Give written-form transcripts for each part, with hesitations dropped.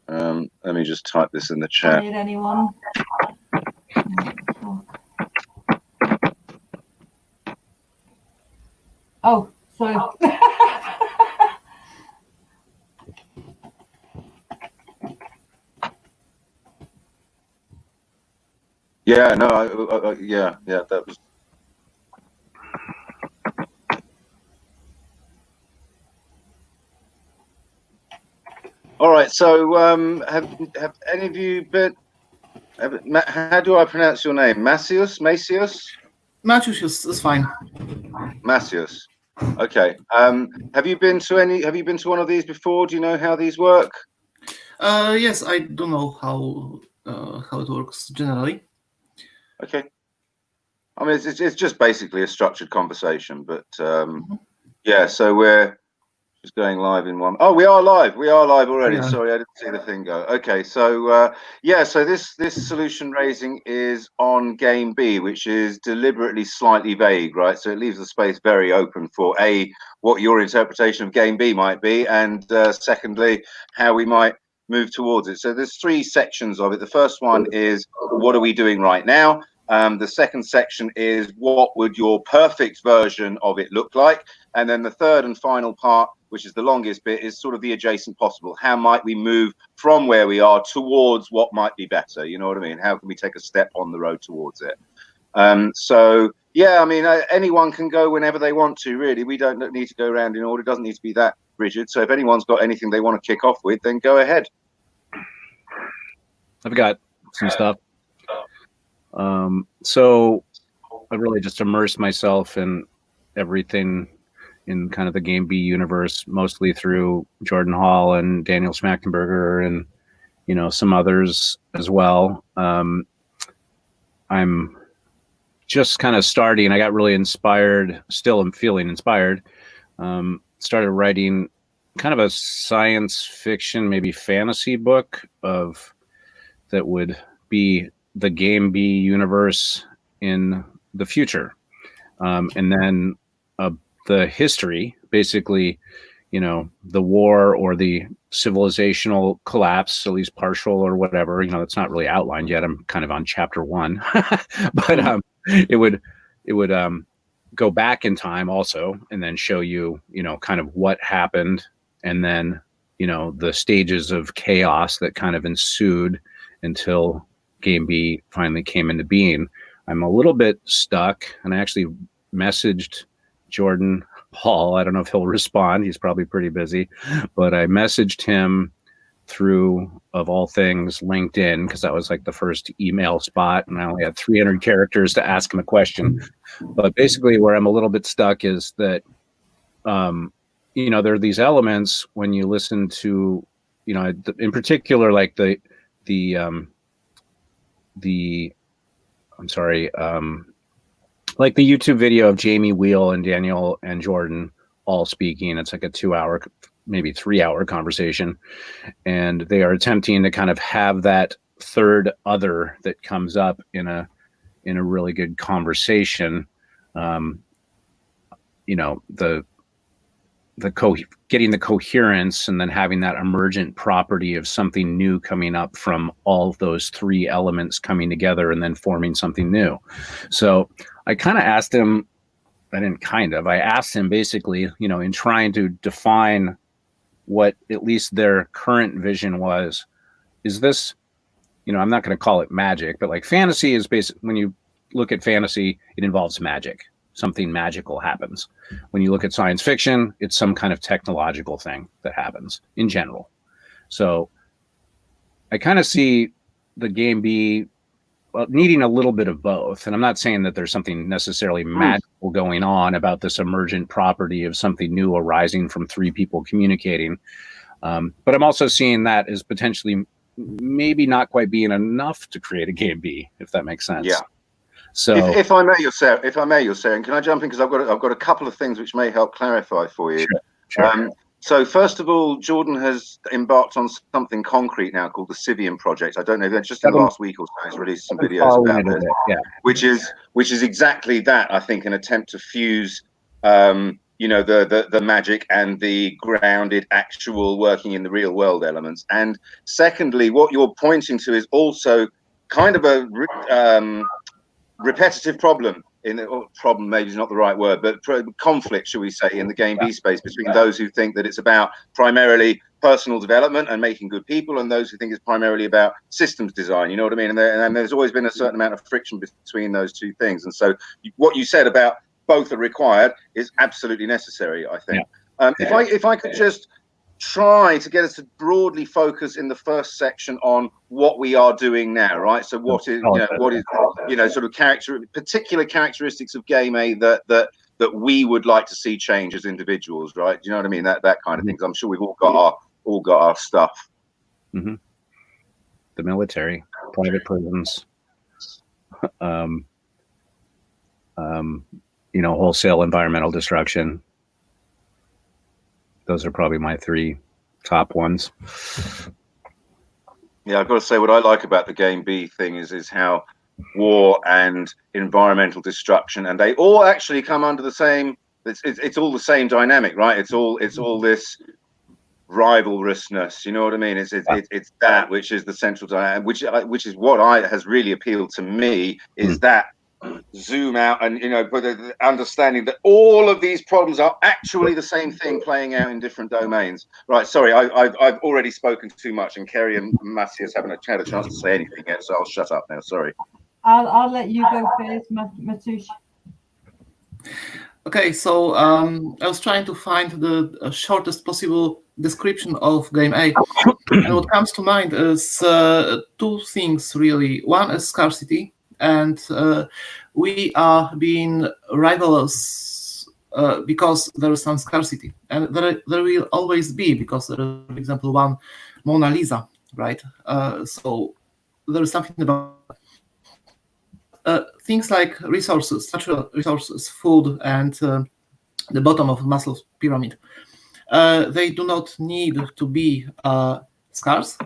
Let me just type this in the I chat. need anyone. Oh, sorry. Yeah, no, yeah, that was. All right, so have any of you been? How do I pronounce your name? Macius? Macius is fine. Macius. Okay. Have you been to one of these before? Do you know how these work? Yes, I don't know how it works generally. Okay. I mean, it's just basically a structured conversation, but yeah. So we're just going live in one. Oh, we are live. We are live already. Yeah. Sorry, I didn't see the thing go. Okay, so yeah. So this solution raising is on game B, which is deliberately slightly vague, right? So it leaves the space very open for what your interpretation of game B might be, and secondly, how we might move towards it. So there's 3 sections of it. The first one is what are we doing right now? The second section is what would your perfect version of it look like? And then the third and final part, which is the longest bit, is sort of the adjacent possible. How might we move from where we are towards what might be better? You know what I mean? How can we take a step on the road towards it? So yeah, I mean, anyone can go whenever they want to, really. We don't need to go around in order. It doesn't need to be that rigid. So if anyone's got anything they want to kick off with, then go ahead. I've got some stuff. So I really just immersed myself in everything in kind of the Game B universe, mostly through Jordan Hall and Daniel Schmachtenberger and, you know, some others as well. I'm just kind of starting. I got really inspired. Still am feeling inspired. Started writing kind of a science fiction, maybe fantasy book that would be the Game B universe in the future. And then the history, basically, you know, the war or the civilizational collapse, at least partial or whatever, you know, it's not really outlined yet. I'm kind of on chapter 1, but it would go back in time also, and then show you, you know, kind of what happened, and then, you know, the stages of chaos that kind of ensued until Game B finally came into being. I'm a little bit stuck, and I actually messaged Jordan Hall. I don't know if he'll respond. He's probably pretty busy, but I messaged him through, of all things, LinkedIn, because that was like the first email spot, and I only had 300 characters to ask him a question. But basically where I'm a little bit stuck is that, you know, there are these elements when you listen to, you know, in particular, like the like the YouTube video of Jamie Wheel and Daniel and Jordan all speaking. It's like a 2-hour, maybe 3-hour conversation. And they are attempting to kind of have that third other that comes up in a really good conversation. You know, getting the coherence, and then having that emergent property of something new coming up from all of those 3 elements coming together and then forming something new. So I kind of asked him, I asked him basically, you know, in trying to define what at least their current vision was, is this, you know, I'm not going to call it magic, but like fantasy is when you look at fantasy, it involves magic. Something magical happens. When you look at science fiction, it's some kind of technological thing that happens in general. So I kind of see the Game B needing a little bit of both. And I'm not saying that there's something necessarily magical going on about this emergent property of something new arising from 3 people communicating. But I'm also seeing that as potentially maybe not quite being enough to create a Game B, if that makes sense. Yeah. So if I may, you're saying, can I jump in? Because I've got a couple of things which may help clarify for you. Sure. So first of all, Jordan has embarked on something concrete now called the Sivian Project. I don't know, just in the last week or so, he's released some videos about this, which is exactly that. I think an attempt to fuse the magic and the grounded actual working in the real world elements. And secondly, what you're pointing to is also kind of a repetitive problem problem maybe is not the right word, but conflict, shall we say, in the game B space between those who think that it's about primarily personal development and making good people, and those who think it's primarily about systems design. You know what I mean? And there's always been a certain amount of friction between those two things. And so what you said about both are required is absolutely necessary, I think. If I could just try to get us to broadly focus in the first section on what we are doing now, right? So what is sort of particular characteristics of game A that we would like to see change as individuals, right? Do you know what I mean? That kind of things. I'm sure we've all got our stuff. Mm-hmm. The military, private prisons, wholesale environmental destruction. Those are probably my three top ones. Yeah, I've got to say, what I like about the game B thing is how war and environmental destruction, and they all actually come under the same. It's all the same dynamic, right? It's all this rivalrousness. You know what I mean? It's that which is the central dynamic, which is what has really appealed to me. Is that zoom out and but the understanding that all of these problems are actually the same thing playing out in different domains. Right, sorry, I've already spoken too much, and Kerry and Matthias haven't had a chance to say anything yet, so I'll shut up now. Sorry. I'll let you go first, Matush. Okay, so I was trying to find the shortest possible description of game A, and what comes to mind is two things really. One is scarcity, and we are being rivalous because there is some scarcity, and there will always be, because there is, for example, one Mona Lisa, right? So there is something about things like resources, natural resources, food, and the bottom of Maslow's pyramid. They do not need to be scarce.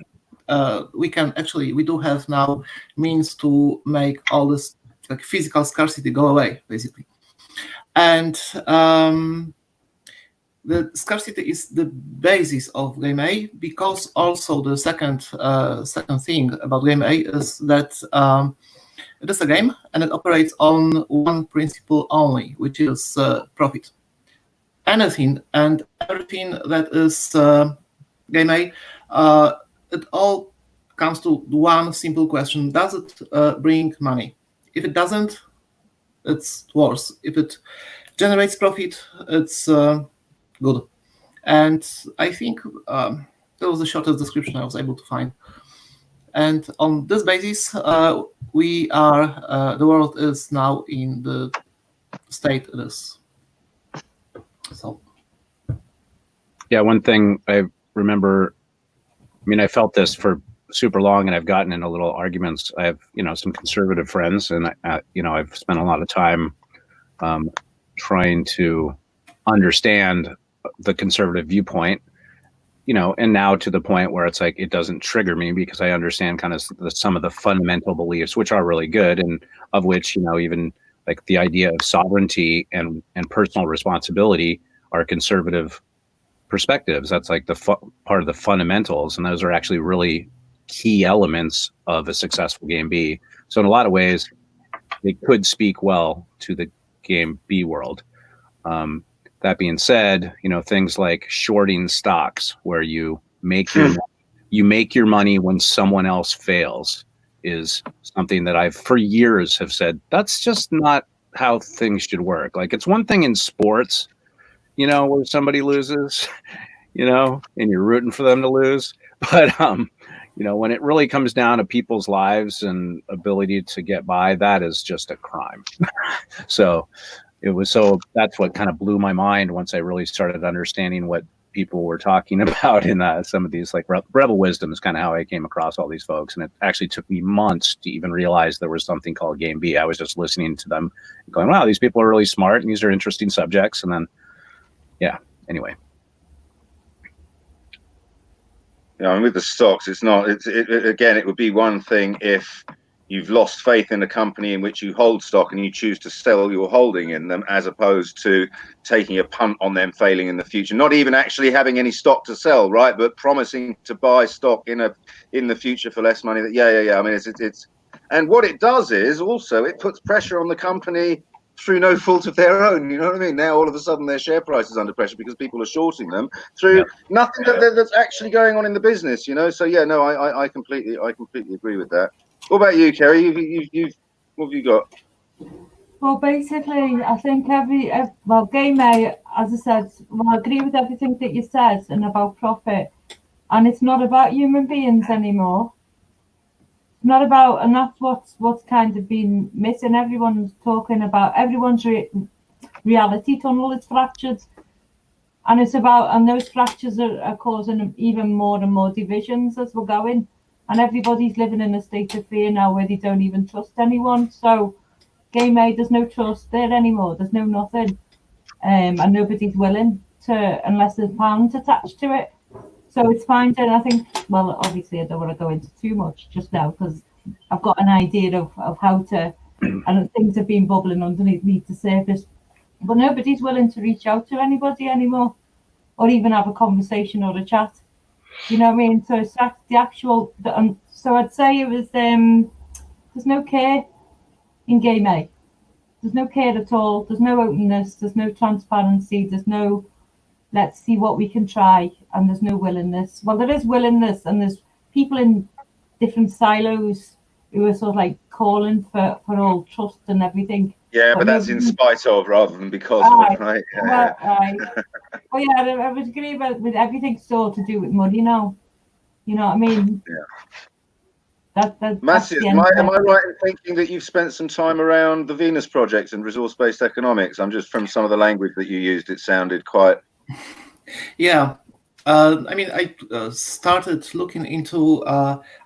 We do have now means to make all this like physical scarcity go away, basically. And the scarcity is the basis of game A, because also the second thing about game A is that it is a game and it operates on one principle only, which is profit. Anything and everything that is game A, it all comes to one simple question: does it bring money? If it doesn't, it's worse. If it generates profit, it's good. And I think that was the shortest description I was able to find. And on this basis, the world is now in the state it is. So, yeah, one thing I remember, I felt this for super long, and I've gotten into little arguments. I have, some conservative friends, and I've spent a lot of time trying to understand the conservative viewpoint, and now to the point where it's like it doesn't trigger me, because I understand kind of some of the fundamental beliefs, which are really good, and of which, even like the idea of sovereignty and personal responsibility are conservative perspectives. That's like the part of the fundamentals, and those are actually really key elements of a successful game B. So in a lot of ways, they could speak well to the game B world. That being said, things like shorting stocks, where you make your money when someone else fails, is something that I've for years have said that's just not how things should work. Like, it's one thing in sports, where somebody loses, and you're rooting for them to lose, but when it really comes down to people's lives and ability to get by, that is just a crime. So that's what kind of blew my mind once I really started understanding what people were talking about in some of these, like Rebel Wisdom is kind of how I came across all these folks. And it actually took me months to even realize there was something called game B. I was just listening to them going, wow, these people are really smart and these are interesting subjects. And then, anyway. Yeah, with the stocks, it's not. It would be one thing if you've lost faith in the company in which you hold stock and you choose to sell your holding in them, as opposed to taking a punt on them failing in the future, not even actually having any stock to sell, right, but promising to buy stock in the future for less money. That yeah, I mean, it's and what it does is also it puts pressure on the company through no fault of their own. You know what I mean? Now all of a sudden their share price is under pressure because people are shorting them through nothing that's actually going on in the business. You know, so yeah, no, I completely agree with that. What about you, Kerry? You've what have you got? Well, basically, I think well, Game A, as I said, well, I agree with everything that you said and about profit. And it's not about human beings anymore. It's not about, and that's what's kind of been missing. Everyone's talking about everyone's reality tunnel is fractured, and it's about, and those fractures are causing even more and more divisions as we're going. And everybody's living in a state of fear now where they don't even trust anyone. So Game A, there's no trust there anymore. There's no nothing. And nobody's willing to, unless there's pounds attached to it. So it's finding, I think, well, obviously I don't want to go into too much just now because I've got an idea of how to, and things have been bubbling underneath the surface. But nobody's willing to reach out to anybody anymore or even have a conversation or a chat. You know what I mean? So it's the actual, so I'd say it was, there's no care in Game A. There's no care at all. There's no openness. There's no transparency. There's no let's see what we can try. And there's no willingness. Well, there is willingness, and there's people in different silos who are sort of like calling for all trust and everything. Yeah, but that's in spite of rather than because of, right? Yeah, well, right. Well, yeah, I would agree with everything still to do with money now. You know what I mean? Yeah. Massive. Am I right in thinking that you've spent some time around the Venus Project and resource-based economics? I'm just, from some of the language that you used, it sounded quite... Yeah. I mean, I started looking into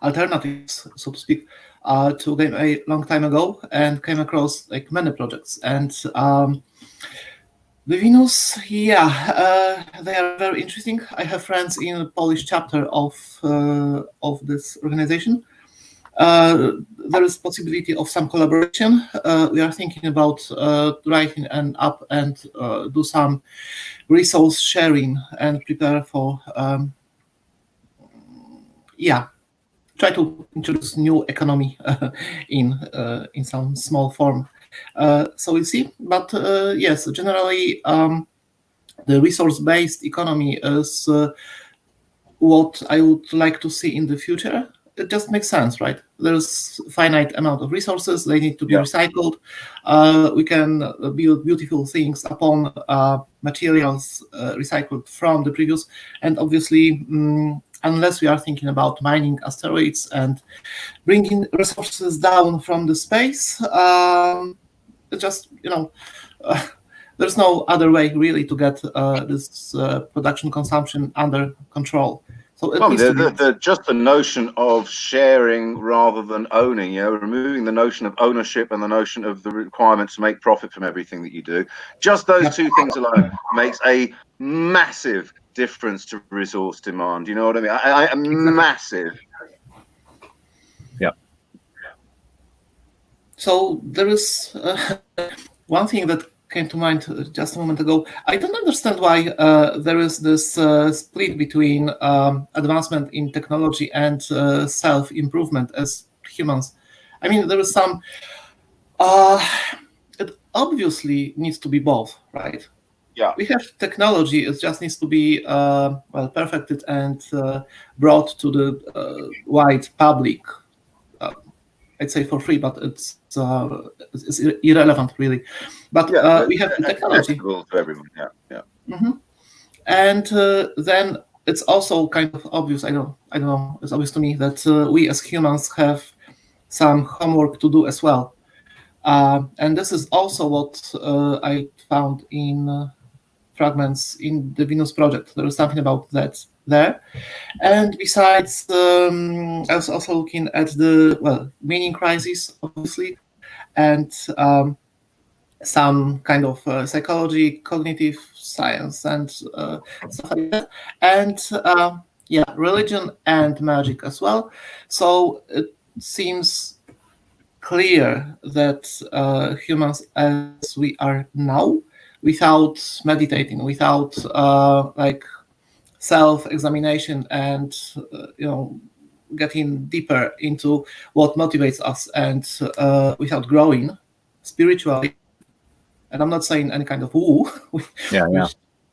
alternatives, so to speak, to Game a long time ago, and came across like many projects. And the Venus, yeah, they are very interesting. I have friends in the Polish chapter of this organization. There is possibility of some collaboration. We are thinking about writing an app and do some resource sharing and prepare for, try to introduce new economy in some small form. So we'll see. But yes, generally, the resource-based economy is what I would like to see in the future. It just makes sense, right? There's a finite amount of resources. They need to be recycled. We can build beautiful things upon materials recycled from the previous. And obviously, unless we are thinking about mining asteroids and bringing resources down from the space, it's just, there's no other way really to get this production consumption under control. So just the notion of sharing rather than owning, removing the notion of ownership and the notion of the requirement to make profit from everything that you do. Just those two things alone makes a massive difference to resource demand. You know what I mean? Massive. Yeah. So there is one thing that came to mind just a moment ago. I don't understand why there is this split between advancement in technology and self-improvement as humans. I mean, there is some... it obviously needs to be both, right? Yeah. We have technology, it just needs to be perfected and brought to the wide public. I'd say for free, but it's irrelevant really. But we have the technology to everyone. Yeah. Mm-hmm. And then it's also kind of obvious. I don't know. It's obvious to me that we as humans have some homework to do as well. And this is also what I found in fragments in the Venus project. There is something about that there. And besides, I was also looking at the meaning crisis, obviously, and some kind of psychology, cognitive science, and stuff like that. And religion and magic as well. So it seems clear that humans as we are now, without meditating, without like self-examination and getting deeper into what motivates us, and without growing spiritually, and I'm not saying any kind of woo, which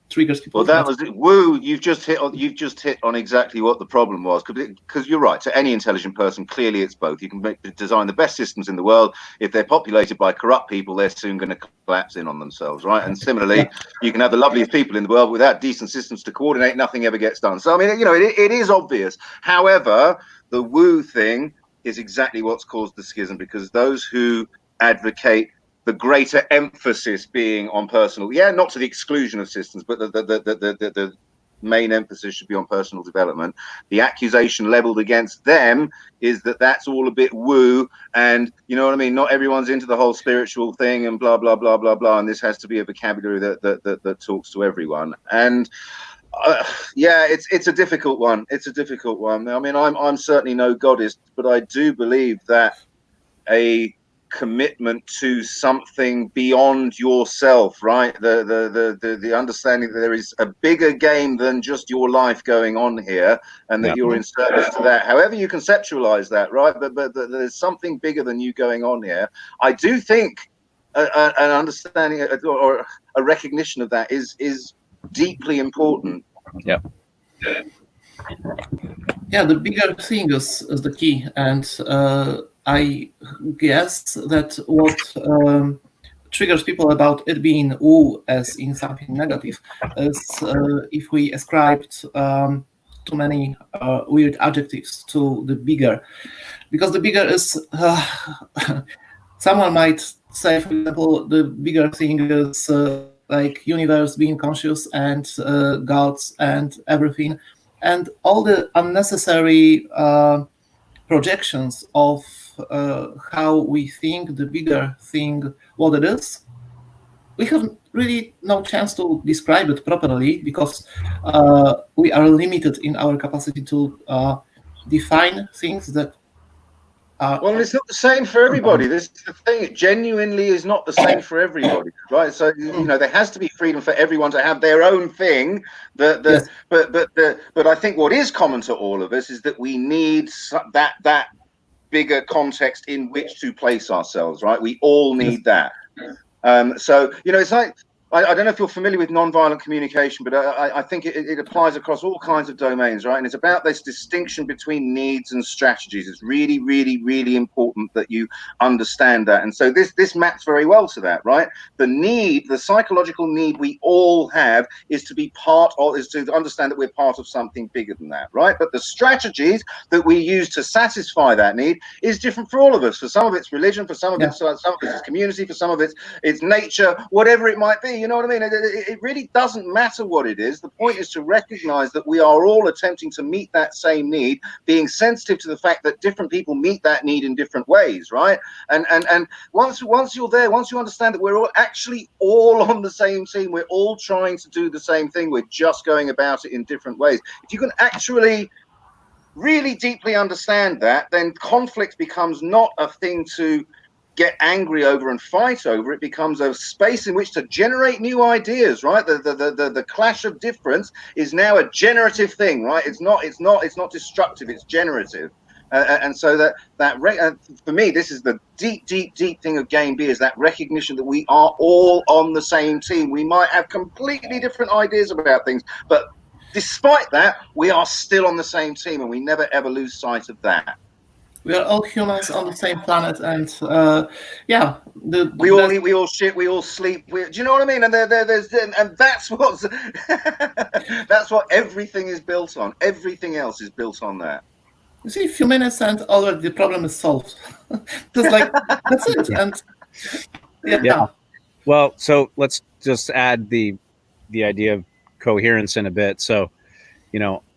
triggers people. Well, that was it. Woo! You've just hit on exactly what the problem was, because you're right. To any intelligent person, clearly it's both. You can design the best systems in the world. If they're populated by corrupt people, they're soon going to collapse in on themselves, right? And similarly, you can have the loveliest people in the world without decent systems to coordinate. Nothing ever gets done. So I mean, it is obvious. However, the woo thing is exactly what's caused the schism, because those who advocate the greater emphasis being on personal, not to the exclusion of systems, but the main emphasis should be on personal development. The accusation leveled against them is that that's all a bit woo, and you know what I mean, not everyone's into the whole spiritual thing and blah blah blah blah blah, and this has to be a vocabulary that talks to everyone. And it's a difficult one. It's a difficult one. I mean, I'm certainly no goddess, but I do believe that a commitment to something beyond yourself, right? The understanding that there is a bigger game than just your life going on here, and that you're in service to that, however you conceptualize that, right? But there's something bigger than you going on here. I do think an understanding or a recognition of that is deeply important. Yeah, the bigger thing is the key, and I guess that what triggers people about it being woo as in something negative is if we ascribed too many weird adjectives to the bigger, because the bigger is someone might say, for example, the bigger thing is like universe, being conscious, and gods and everything, and all the unnecessary projections of how we think the bigger thing, what it is. We have really no chance to describe it properly, because we are limited in our capacity to define things that well, it's not the same for everybody. This is the thing. It genuinely is not the same for everybody, right? So there has to be freedom for everyone to have their own thing. Yes. But I think what is common to all of us is that we need that bigger context in which to place ourselves, right? We all need that. So it's like, I don't know if you're familiar with nonviolent communication, but I think it applies across all kinds of domains, right? And it's about this distinction between needs and strategies. It's really, really, really important that you understand that. And so this maps very well to that, right? The need, the psychological need we all have is to be part of, is to understand that we're part of something bigger than that, right? But the strategies that we use to satisfy that need is different for all of us. For some of it's religion, for some of it's community, for some of it's nature, whatever it might be. You know what I mean? It really doesn't matter what it is. The point is to recognize that we are all attempting to meet that same need, being sensitive to the fact that different people meet that need in different ways, right? And once you're there, once you understand that we're all actually all on the same team, we're all trying to do the same thing, we're just going about it in different ways. If you can actually really deeply understand that, then conflict becomes not a thing to get angry over and fight over. It becomes a space in which to generate new ideas, right? The clash of difference is now a generative thing, right? It's not destructive, it's generative. And so that for me, this is the deep thing of Game B, is that recognition that we are all on the same team. We might have completely different ideas about things, but despite that, we are still on the same team, and we never ever lose sight of that. We are all humans on the same planet, and we all eat, we all shit, we all sleep. Do you know what I mean? And and that's what that's what everything is built on. Everything else is built on that. You see, a few minutes and already the problem is solved. Just like that's it. And yeah. Well, so let's just add the idea of coherence in a bit. So,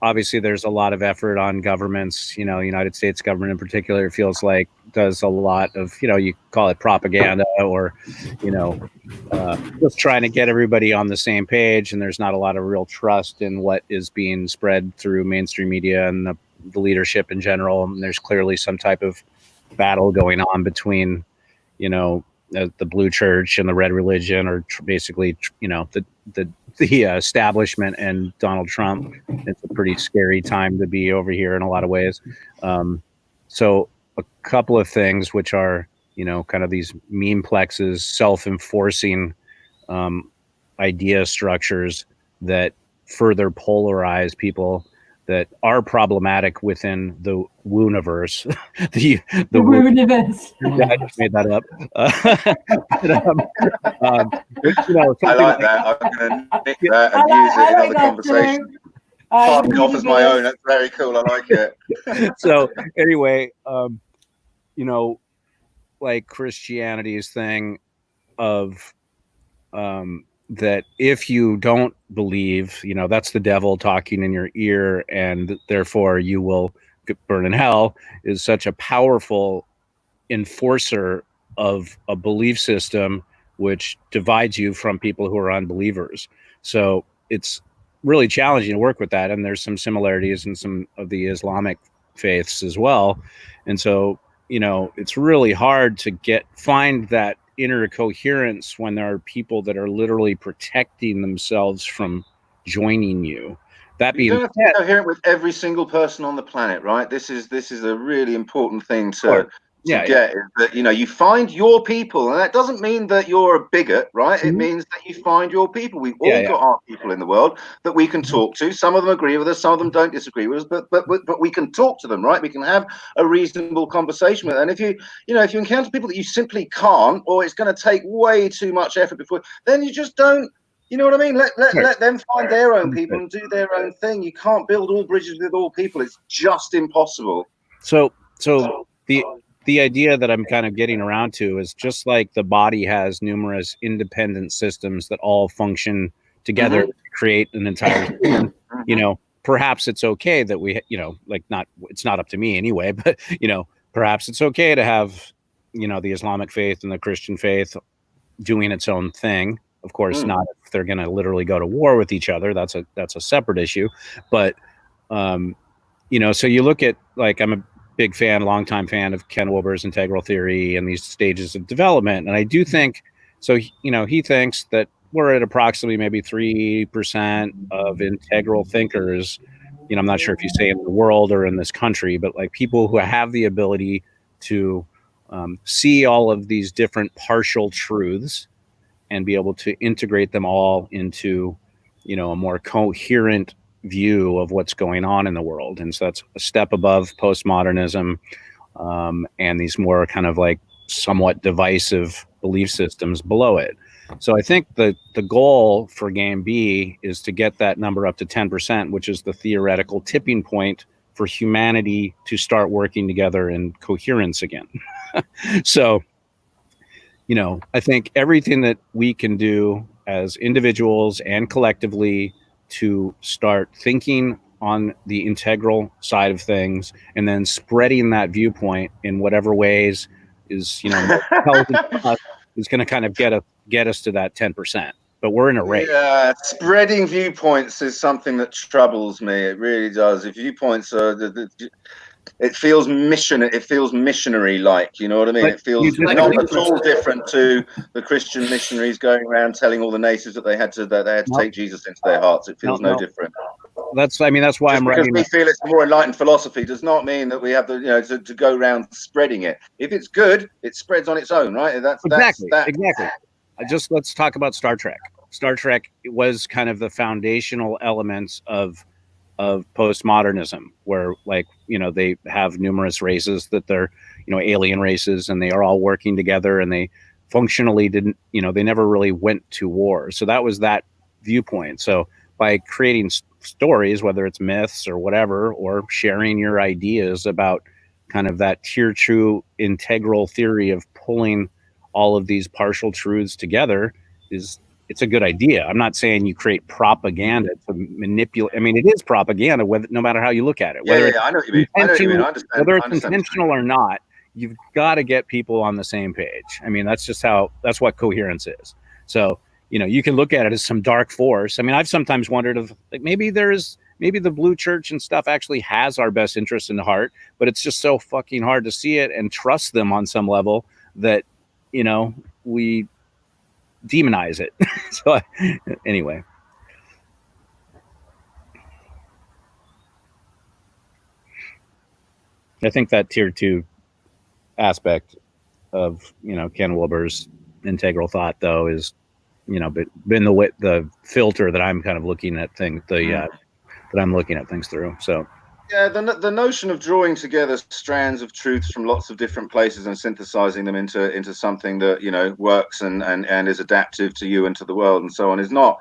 obviously there's a lot of effort on governments, the United States government in particular, feels like does a lot of, you call it propaganda or, just trying to get everybody on the same page. And there's not a lot of real trust in what is being spread through mainstream media and the leadership in general. And there's clearly some type of battle going on between, you know, the blue church and the red religion, or basically, you know, the establishment and Donald Trump. It's a pretty scary time to be over here in a lot of ways. So a couple of things which are, you know, kind of these meme plexes, self-enforcing idea structures that further polarize people, that are problematic within the Wooniverse. the Wooniverse. Yeah, I just made that up. Which, you know, I like that. I'm going to nick that and use it in other conversations. Pass it off as my own. That's very cool. I like it. So anyway, you know, like Christianity's thing of that if you don't believe, you know, that's the devil talking in your ear, and therefore you will burn in hell, is such a powerful enforcer of a belief system which divides you from people who are unbelievers. So it's really challenging to work with that, and there's some similarities in some of the Islamic faiths as well. And so, you know, it's really hard to find that inner coherence when there are people that are literally protecting themselves from joining you. That being you don't have to be coherent with every single person on the planet, right? This is a really important thing to get, is that, you know, you find your people, and that doesn't mean that you're a bigot, right? It means that you find your people. We've all got our people in the world that we can talk to. Some of them agree with us, some of them don't disagree with us, but we can talk to them, right? We can have a reasonable conversation with them. And if you encounter people that you simply can't, or it's going to take way too much effort before, then you just don't. You know what I mean? Let them find their own people and do their own thing. You can't build all bridges with all people. It's just impossible. So the idea that I'm kind of getting around to is, just like the body has numerous independent systems that all function together to create an entire human, you know, perhaps it's okay that we, you know, like, it's not up to me anyway, but, you know, perhaps it's okay to have, you know, the Islamic faith and the Christian faith doing its own thing. Of course, not if they're going to literally go to war with each other. That's a separate issue. But, you know, so you look at, like, I'm a big fan, longtime fan of Ken Wilber's integral theory and these stages of development. And I do think, so, you know, he thinks that we're at approximately maybe 3% of integral thinkers. You know, I'm not sure if you say in the world or in this country, but like people who have the ability to see all of these different partial truths and be able to integrate them all into, you know, a more coherent view of what's going on in the world. And so that's a step above postmodernism and these more kind of like somewhat divisive belief systems below it. So I think the goal for game B is to get that number up to 10%, which is the theoretical tipping point for humanity to start working together in coherence again. So, you know, I think everything that we can do as individuals and collectively to start thinking on the integral side of things, and then spreading that viewpoint in whatever ways is, you know, is going to kind of get us to that 10%. But we're in a race. Yeah, spreading viewpoints is something that troubles me. It really does. If viewpoints are, it feels missionary like, you know what I mean? But it feels not at all different to the Christian missionaries going around telling all the natives that they had to take Jesus into their hearts. It feels no different. That's why just I'm writing. Because we feel it's a more enlightened philosophy does not mean that we have to go around spreading it. If it's good, it spreads on its own, right? Exactly. Let's talk about Star Trek. Star Trek was kind of the foundational elements of postmodernism, where, like, you know, they have numerous races that they're, you know, alien races, and they are all working together, and they functionally didn't, you know, they never really went to war. So that was that viewpoint. So by creating stories, whether it's myths or whatever, or sharing your ideas about kind of that tier true integral theory of pulling all of these partial truths together, it's a good idea. I'm not saying you create propaganda to manipulate. I mean, it is propaganda, no matter how you look at it. Whether I know what you mean. I understand. Whether it's intentional or not, you've got to get people on the same page. I mean, that's what coherence is. So, you know, you can look at it as some dark force. I mean, I've sometimes wondered if, like, maybe there's maybe the Blue Church and stuff actually has our best interest in heart, but it's just so fucking hard to see it and trust them on some level that, you know, we demonize it. So anyway. I think that tier 2 aspect of, you know, Ken Wilber's integral thought, though, is, you know, been the filter that I'm kind of looking at things, that I'm looking at things through. So yeah, the notion of drawing together strands of truths from lots of different places and synthesizing them into something that, you know, works and is adaptive to you and to the world and so on is not,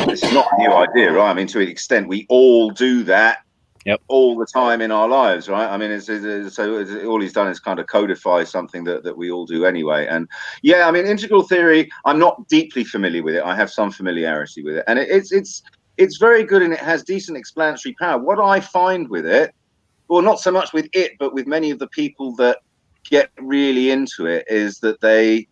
this is not a new idea, right? I mean, to an extent, we all do that. Yep. All the time in our lives, right? I mean, all he's done is kind of codify something that we all do anyway. And yeah, I mean, integral theory, I'm not deeply familiar with it. I have some familiarity with it, and it's very good, and it has decent explanatory power. What I find with it, well, not so much with it, but with many of the people that get really into it, is that they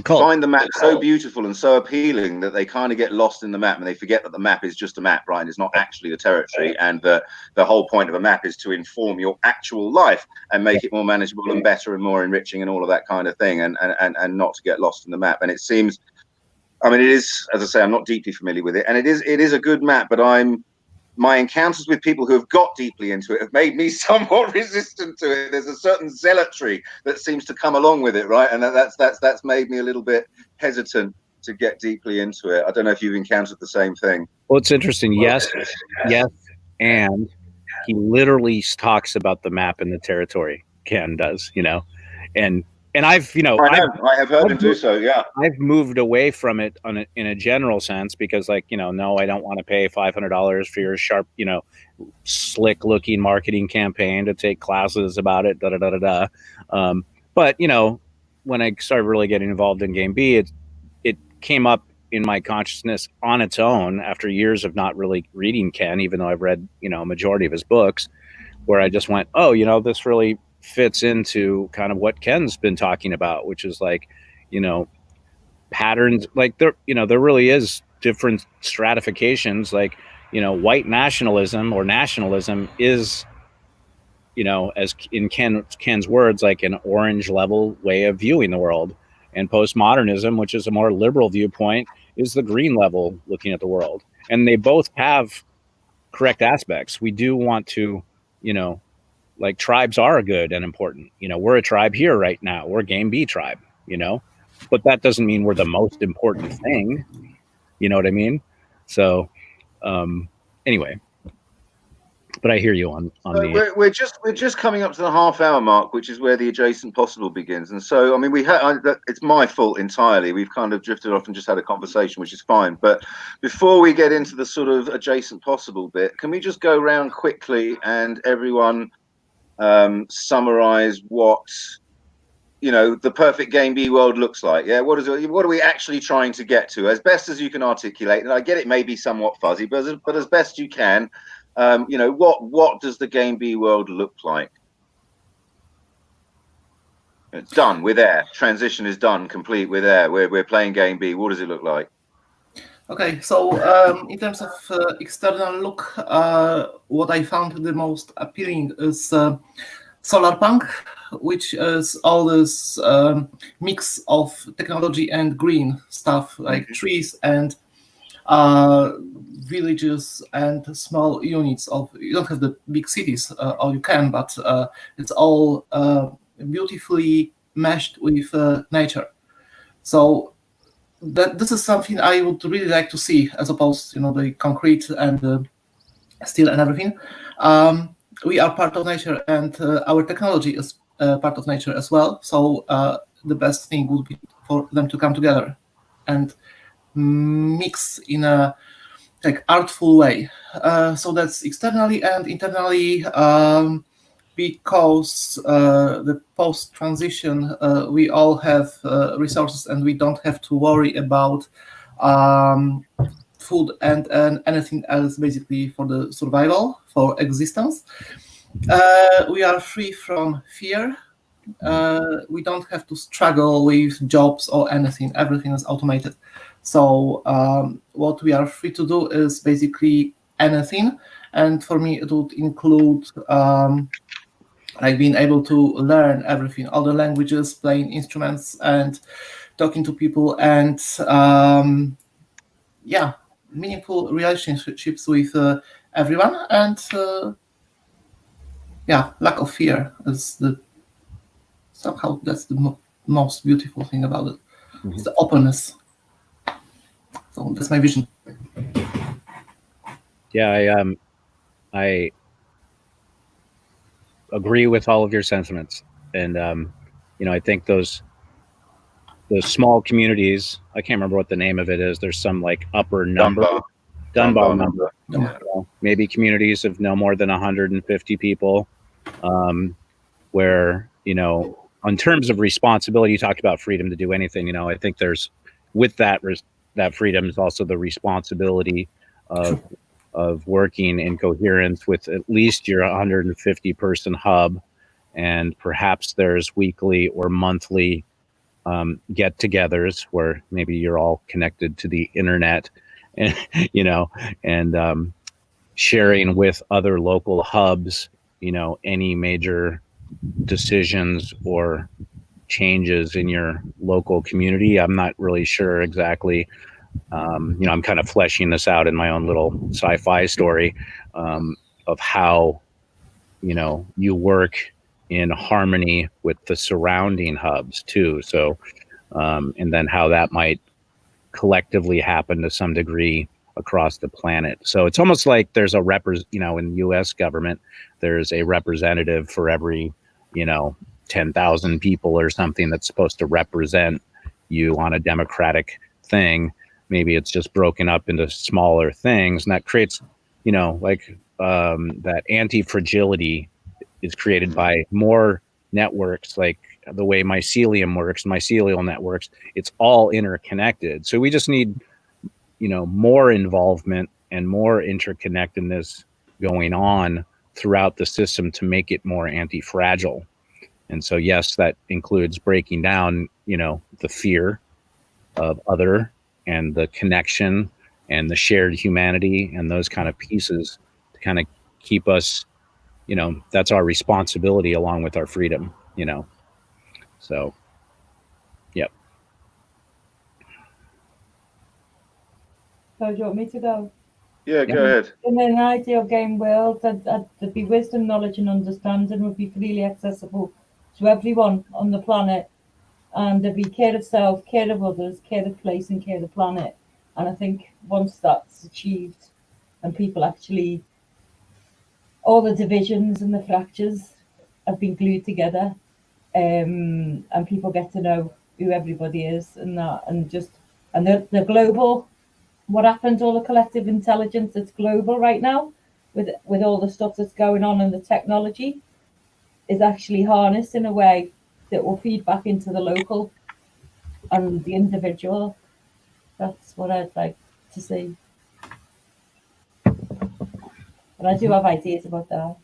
find the map so beautiful and so appealing that they kind of get lost in the map, and they forget that the map is just a map, right? And it's not actually the territory, and the whole point of a map is to inform your actual life and make it more manageable and better and more enriching and all of that kind of thing, and not to get lost in the map. And it seems, I mean, it is, as I say, I'm not deeply familiar with it, and it is a good map, but my encounters with people who have got deeply into it have made me somewhat resistant to it. There's a certain zealotry that seems to come along with it, right? And that's made me a little bit hesitant to get deeply into it. I don't know if you've encountered the same thing. Well, it's interesting. Yes, and he literally talks about the map and the territory. Ken does, you know, and I've, you know, I have heard him do so. Yeah, I've moved away from it in a general sense because, like, you know, no, I don't want to pay $500 for your sharp, you know, slick-looking marketing campaign to take classes about it. But you know, when I started really getting involved in Game B, it came up in my consciousness on its own after years of not really reading Ken, even though I've read, you know, a majority of his books, where I just went, oh, you know, this really fits into kind of what Ken's been talking about, which is like, you know, patterns. Like there, you know, there really is different stratifications. Like, you know, white nationalism or nationalism is, you know, as in Ken's words, like an orange level way of viewing the world, and postmodernism, which is a more liberal viewpoint, is the green level looking at the world. And they both have correct aspects. We do want to, you know, like tribes are good and important. You know, we're a tribe here right now. We're a Game B tribe, you know, but that doesn't mean we're the most important thing. You know what I mean? So anyway, but I hear you on the. We're just coming up to the half-hour mark, which is where the adjacent possible begins. And so, I mean, it's my fault entirely. We've kind of drifted off and just had a conversation, which is fine. But before we get into the sort of adjacent possible bit, can we just go around quickly and everyone summarize what, you know, the perfect Game B world looks like? Yeah, what are we actually trying to get to, as best as you can articulate? And I get it may be somewhat fuzzy, but as best you can, you know, what does the Game B world look like? It's done. We're there. Transition is done. Complete. We're there. We're playing Game B. What does it look like? Okay, so in terms of external look, what I found the most appealing is solarpunk, which is all this mix of technology and green stuff, like trees and villages and small units of. You don't have the big cities, or you can, but it's all beautifully meshed with nature. So that this is something I would really like to see, as opposed, you know, the concrete and the steel and everything. We are part of nature, and our technology is part of nature as well. So the best thing would be for them to come together and mix in a like artful way. So that's externally and internally. Because the post-transition, we all have resources, and we don't have to worry about food and anything else, basically, for the survival, for existence. We are free from fear. We don't have to struggle with jobs or anything. Everything is automated. So what we are free to do is basically anything. And for me, it would include like being able to learn everything, all the languages, playing instruments, and talking to people, and yeah, meaningful relationships with everyone. And yeah, lack of fear is somehow that's the most beautiful thing about it. It's the openness. So that's my vision. Yeah, I agree with all of your sentiments, and I think those small communities. I can't remember what the name of it is. There's some like upper number, Dunbar number. Yeah. Maybe communities of no more than 150 people, where in terms of responsibility, you talked about freedom to do anything. I think there's with that freedom is also the responsibility of working in coherence with at least your 150 person hub, and perhaps there's weekly or monthly get-togethers where maybe you're all connected to the internet, and and sharing with other local hubs, any major decisions or changes in your local community. I'm not really sure exactly. I'm kind of fleshing this out in my own little sci-fi story of how you work in harmony with the surrounding hubs too. So, and then how that might collectively happen to some degree across the planet. So it's almost like there's a in the U.S. government, there's a representative for every 10,000 people or something that's supposed to represent you on a democratic thing. Maybe it's just broken up into smaller things, and that creates that anti-fragility is created by more networks, like the way mycelial networks. It's all interconnected. So we just need, more involvement and more interconnectedness going on throughout the system to make it more anti-fragile. And so, yes, that includes breaking down, the fear of other and the connection and the shared humanity and those kind of pieces to kind of keep us, that's our responsibility along with our freedom, So, yep. So do you want me to go? Yeah, go ahead. In an ideal game world, there'd be wisdom, knowledge, and understanding would be freely accessible to everyone on the planet, and there'd be care of self, care of others, care of place, and care of planet. And I think once that's achieved, and people actually, all the divisions and the fractures have been glued together, and people get to know who everybody is, and the global. What happens, all the collective intelligence that's global right now with all the stuff that's going on and the technology is actually harnessed in a way that will feed back into the local and the individual. That's what I'd like to see. And I do have ideas about that.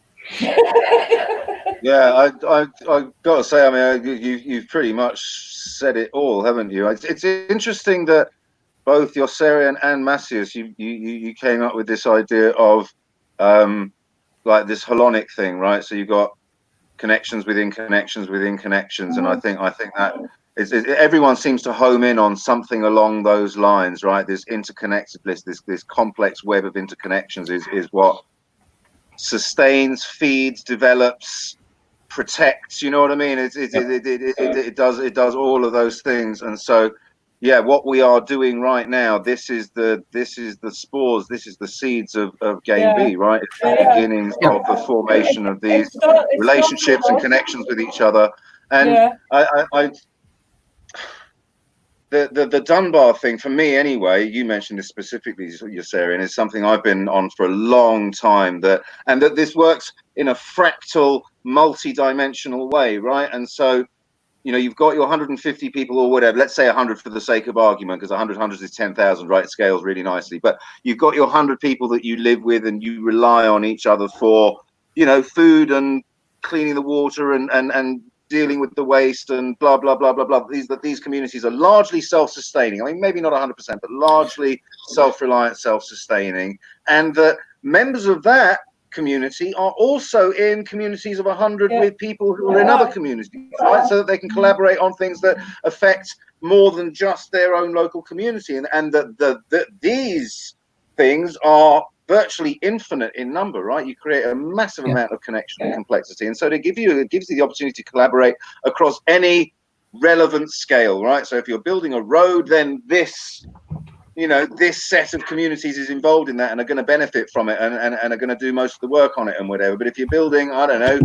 Yeah, I got to say, I mean, you've pretty much said it all, haven't you? It's interesting that both Yossarian and Macias, you came up with this idea of like this holonic thing, right? So you've got connections within connections within connections, and I think that everyone seems to home in on something along those lines, right? This interconnectedness, this complex web of interconnections is what sustains, feeds, develops, protects. You know what I mean? It does all of those things, and so. Yeah, what we are doing right now, this is the spores, this is the seeds of Game B, right? It's the beginnings of the formation of these relationships and connections with each other. And the Dunbar thing, for me anyway, you mentioned this specifically, Yossarian, is something I've been on for a long time, that this works in a fractal, multi-dimensional way, right? And so you've got your 150 people or whatever, let's say 100 for the sake of argument, because 100 hundreds is 10,000, right? It scales really nicely. But you've got your 100 people that you live with and you rely on each other for, food and cleaning the water and dealing with the waste and blah, blah, blah, blah, blah. These communities are largely self-sustaining. I mean, maybe not 100%, but largely self-reliant, self-sustaining. And that members of that community are also in communities of 100 with people who are in other communities, right? So that they can collaborate on things that affect more than just their own local community, and that these things are virtually infinite in number, right? You create a massive amount of connection and complexity, and so it gives you the opportunity to collaborate across any relevant scale, right? So if you're building a road, then this set of communities is involved in that and are going to benefit from it and are going to do most of the work on it and whatever. But if you're building, I don't know,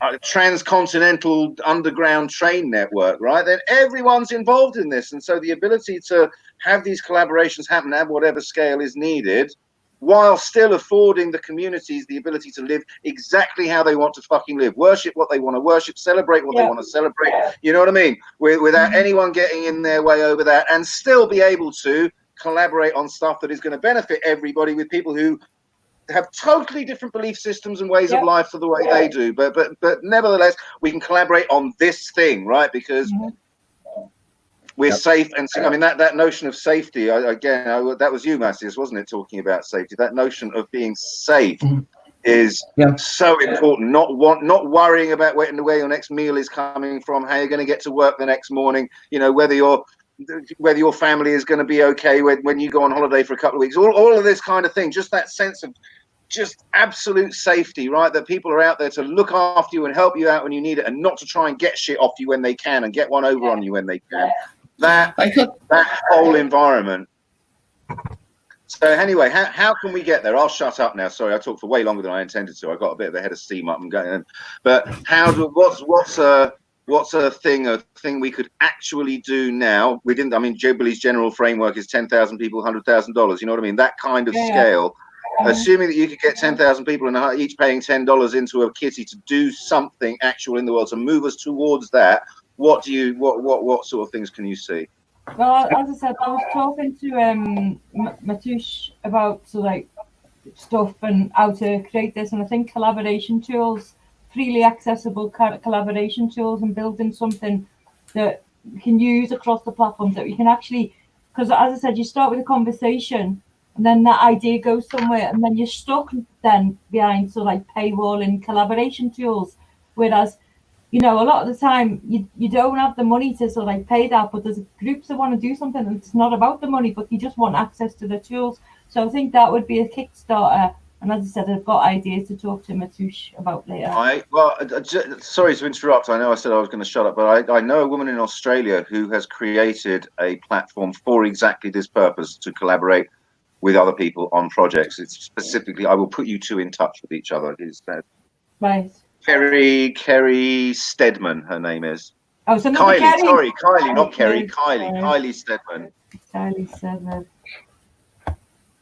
a transcontinental underground train network, right, then everyone's involved in this. And so the ability to have these collaborations happen at whatever scale is needed, while still affording the communities the ability to live exactly how they want to fucking live, worship what they want to worship, celebrate what they want to celebrate, you know what I mean, without anyone getting in their way over that, and still be able to collaborate on stuff that is going to benefit everybody, with people who have totally different belief systems and ways of life for the way they do, but nevertheless we can collaborate on this thing, right? Because we're safe. And I mean that notion of safety, that was you, Matthias, wasn't it, talking about safety? That notion of being safe is so important. Not worrying about where your next meal is coming from, how you're going to get to work the next morning, you know, whether your family is going to be okay when you go on holiday for a couple of weeks, all of this kind of thing. Just that sense of just absolute safety, right? That people are out there to look after you and help you out when you need it, and not to try and get shit off you when they can and get one over on you when they can. That whole environment. So anyway, how can we get there? I'll shut up now. Sorry, I talked for way longer than I intended to. I got a bit of a head of steam up and going. But what's a thing we could actually do now? We didn't. I mean, Jubilee's general framework is 10,000 people, $100,000. You know what I mean? That kind of scale. Assuming that you could get 10,000 people and each paying $10 into a kitty to do something actual in the world to move us towards that. What sort of things can you see? Well, as I said, I was talking to Matush about stuff and how to create this, and I think collaboration tools, freely accessible collaboration tools, and building something that you can use across the platforms that we can actually, because as I said, you start with a conversation and then that idea goes somewhere, and then you're stuck then behind paywall and collaboration tools, whereas, you know, a lot of the time you don't have the money to pay that, but there's groups that want to do something and it's not about the money, but you just want access to the tools. So I think that would be a Kickstarter. And as I said, I've got ideas to talk to Matush about later. Sorry to interrupt. I know I said I was going to shut up, but I know a woman in Australia who has created a platform for exactly this purpose, to collaborate with other people on projects. It's specifically, I will put you two in touch with each other. Right. Kerry Stedman, her name is. Oh, so Kylie, sorry, Kylie, not Kerry. Kylie Stedman. Kylie Stedman.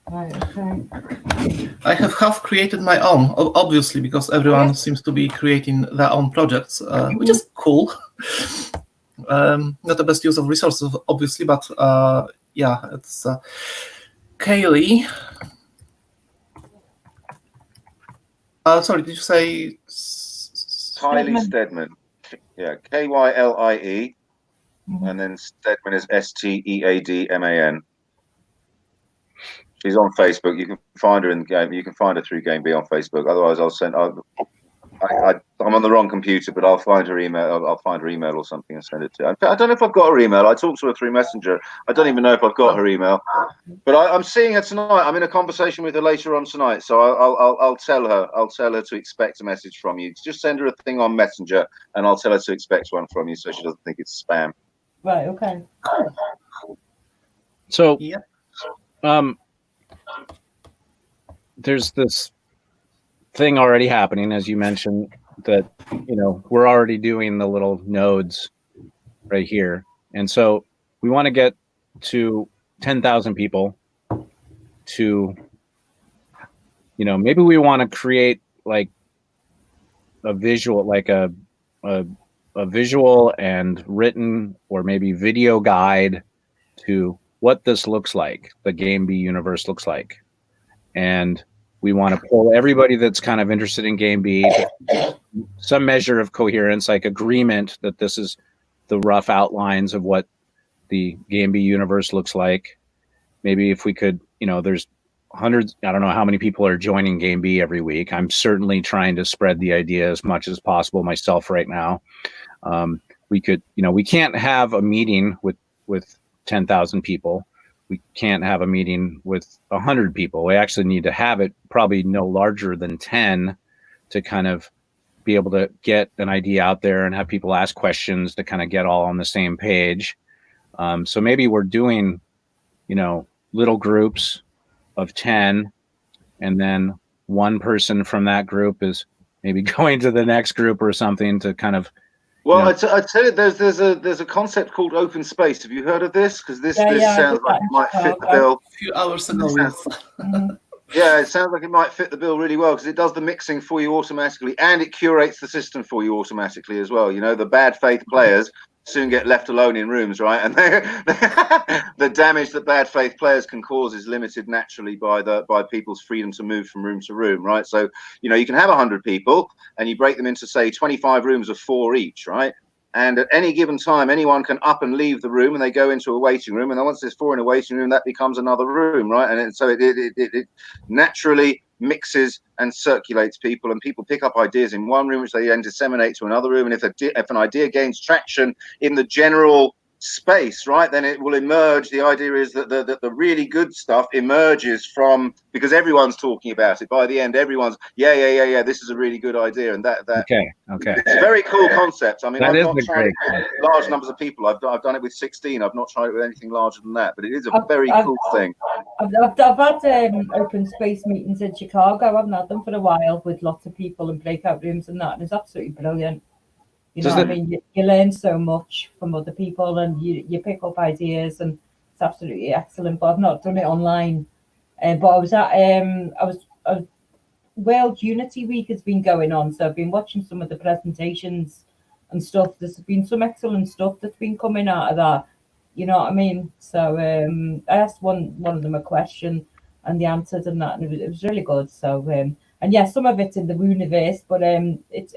Right, okay. I have half created my own, obviously, because everyone seems to be creating their own projects, which is cool. Not the best use of resources, obviously, but it's Kaylee. Sorry, did you say Kylie Stedman? Yeah, Kylie, and then Stedman is Steadman. She's on Facebook. You can find her in the game. You can find her through Game B on Facebook. Otherwise, I'm on the wrong computer, but I'll find her email. I'll find her email or something and send it to her. I don't know if I've got her email. I talked to her through Messenger. I don't even know if I've got her email. But I'm seeing her tonight. I'm in a conversation with her later on tonight, so I'll tell her. I'll tell her to expect a message from you. Just send her a thing on Messenger, and I'll tell her to expect one from you, so she doesn't think it's spam. Right. Okay. So, there's this thing already happening, as you mentioned, that, you know, we're already doing the little nodes right here. And so we want to get to 10,000 people to, you know, maybe we want to create like a visual, like a visual and written or maybe video guide to what this looks like, the Game B universe looks like. And we want to pull everybody that's kind of interested in Game B, some measure of coherence, like agreement that this is the rough outlines of what the Game B universe looks like. Maybe if we could, you know, there's hundreds, I don't know how many people are joining Game B every week. I'm certainly trying to spread the idea as much as possible myself right now. We could, we can't have a meeting with 10,000 people. We can't have a meeting with 100 people. We actually need to have it probably no larger than 10 to kind of be able to get an idea out there and have people ask questions to kind of get all on the same page. So maybe we're doing, little groups of 10, and then one person from that group is maybe going to the next group or something to kind of. Well, I tell you, there's a concept called open space. Have you heard of this? Because this sounds like it might fit the bill. A few hours ago, yes. Yeah, it sounds like it might fit the bill really well because it does the mixing for you automatically and it curates the system for you automatically as well. The bad faith players soon get left alone in rooms, right? And the damage that bad faith players can cause is limited naturally by people's freedom to move from room to room, right? So, you can have 100 people and you break them into, say, 25 rooms of 4 each, right? And at any given time, anyone can up and leave the room, and they go into a waiting room. And then once there's 4 in a waiting room, that becomes another room, right? And so it naturally mixes and circulates people, and people pick up ideas in one room, which they then disseminate to another room. And if an idea gains traction in the general space, right, then it will emerge. The idea is that the really good stuff emerges from, because everyone's talking about it. By the end, everyone's yeah, this is a really good idea, and that okay, it's a very cool concept. I mean, I've not tried it great with large numbers of people. I've done it with 16. I've not tried it with anything larger than that, but it is a very cool thing. I've had open space meetings in Chicago. I haven't had them for a while with lots of people and breakout rooms and that, and it's absolutely brilliant. You know what I mean? You learn so much from other people, and you pick up ideas, and it's absolutely excellent. But I've not done it online. But I was at World Unity Week has been going on, so I've been watching some of the presentations and stuff. There's been some excellent stuff that's been coming out of that. You know what I mean? So I asked one of them a question, and they answered and that, and it was really good. So and yeah, some of it's in the universe, but it's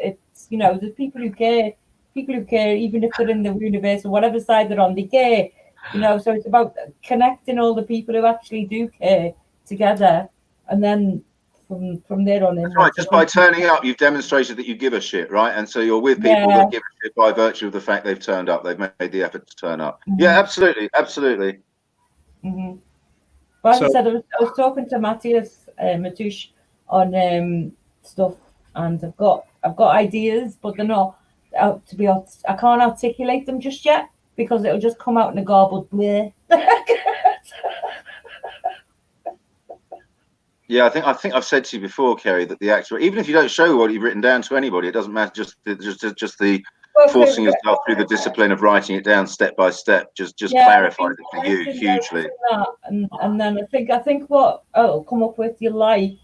there's people who care, even if they're in the universe or whatever side they're on, they care. So it's about connecting all the people who actually do care together, and then from there on in. That's right, just by turning up, you've demonstrated that you give a shit, right? And so you're with people that give a shit by virtue of the fact they've turned up. They've made the effort to turn up. Mm-hmm. Yeah, absolutely. Mm-hmm. But as I said, I was talking to Matthias Matouche on stuff, and I've got ideas, but they're not to be honest, I can't articulate them just yet because it'll just come out in a garbled bleh. Yeah, I think I've said to you before, Kerry, that the actual, even if you don't show what you've written down to anybody, it doesn't matter. Just the forcing yourself through the discipline of writing it down step by step just clarifies it for you hugely. And then I think what I'll come up with you like,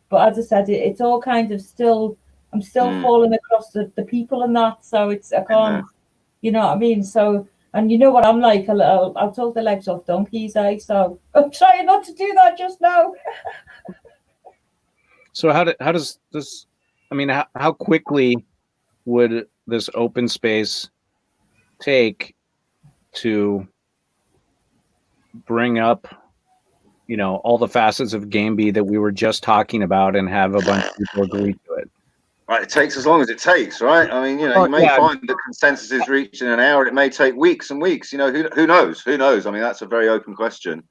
but as I said, it's all kind of still. I'm still falling across the people and that, so I can't, you know what I mean? So, and you know what I'm like, I'll talk the legs off donkeys, so I'm trying not to do that just now. So how does this, I mean, how quickly would this open space take to bring up, all the facets of Game B that we were just talking about and have a bunch of people agree to it? Right, it takes as long as it takes, right? I mean, you may find that consensus is reached in an hour. It may take weeks and weeks. Who knows? Who knows? I mean, that's a very open question.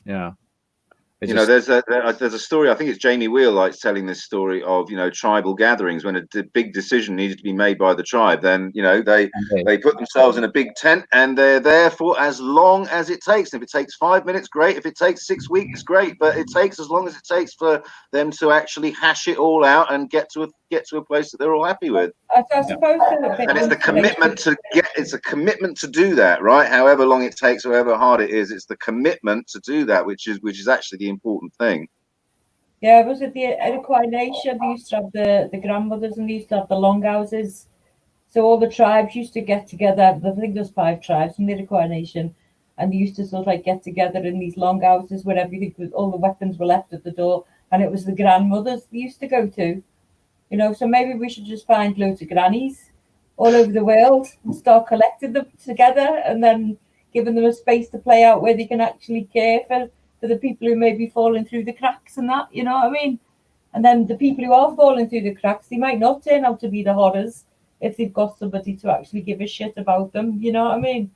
Yeah. There's a story. I think it's Jamie Wheelwright's telling this story of tribal gatherings when a big decision needed to be made by the tribe. Then they put themselves in a big tent and they're there for as long as it takes. And if it takes 5 minutes, great. If it takes 6 weeks, great. But it takes as long as it takes for them to actually hash it all out and get to a place that they're all happy with. I suppose and it's the commitment it's a commitment to do that, right? However long it takes, however hard it is, it's the commitment to do that, which is actually the important thing. Yeah, it was at the Iroquois Nation. They used to have the grandmothers, and they used to have the longhouses. So all the tribes used to get together. I think there's 5 tribes from the Iroquois Nation, and they used to sort of like get together in these longhouses where everything, all the weapons were left at the door, and it was the grandmothers they used to go to. So maybe we should just find loads of grannies all over the world and start collecting them together, and then giving them a space to play out where they can actually care for the people who may be falling through the cracks and that, you know what I mean? And then the people who are falling through the cracks, they might not turn out to be the horrors if they've got somebody to actually give a shit about them, you know what I mean?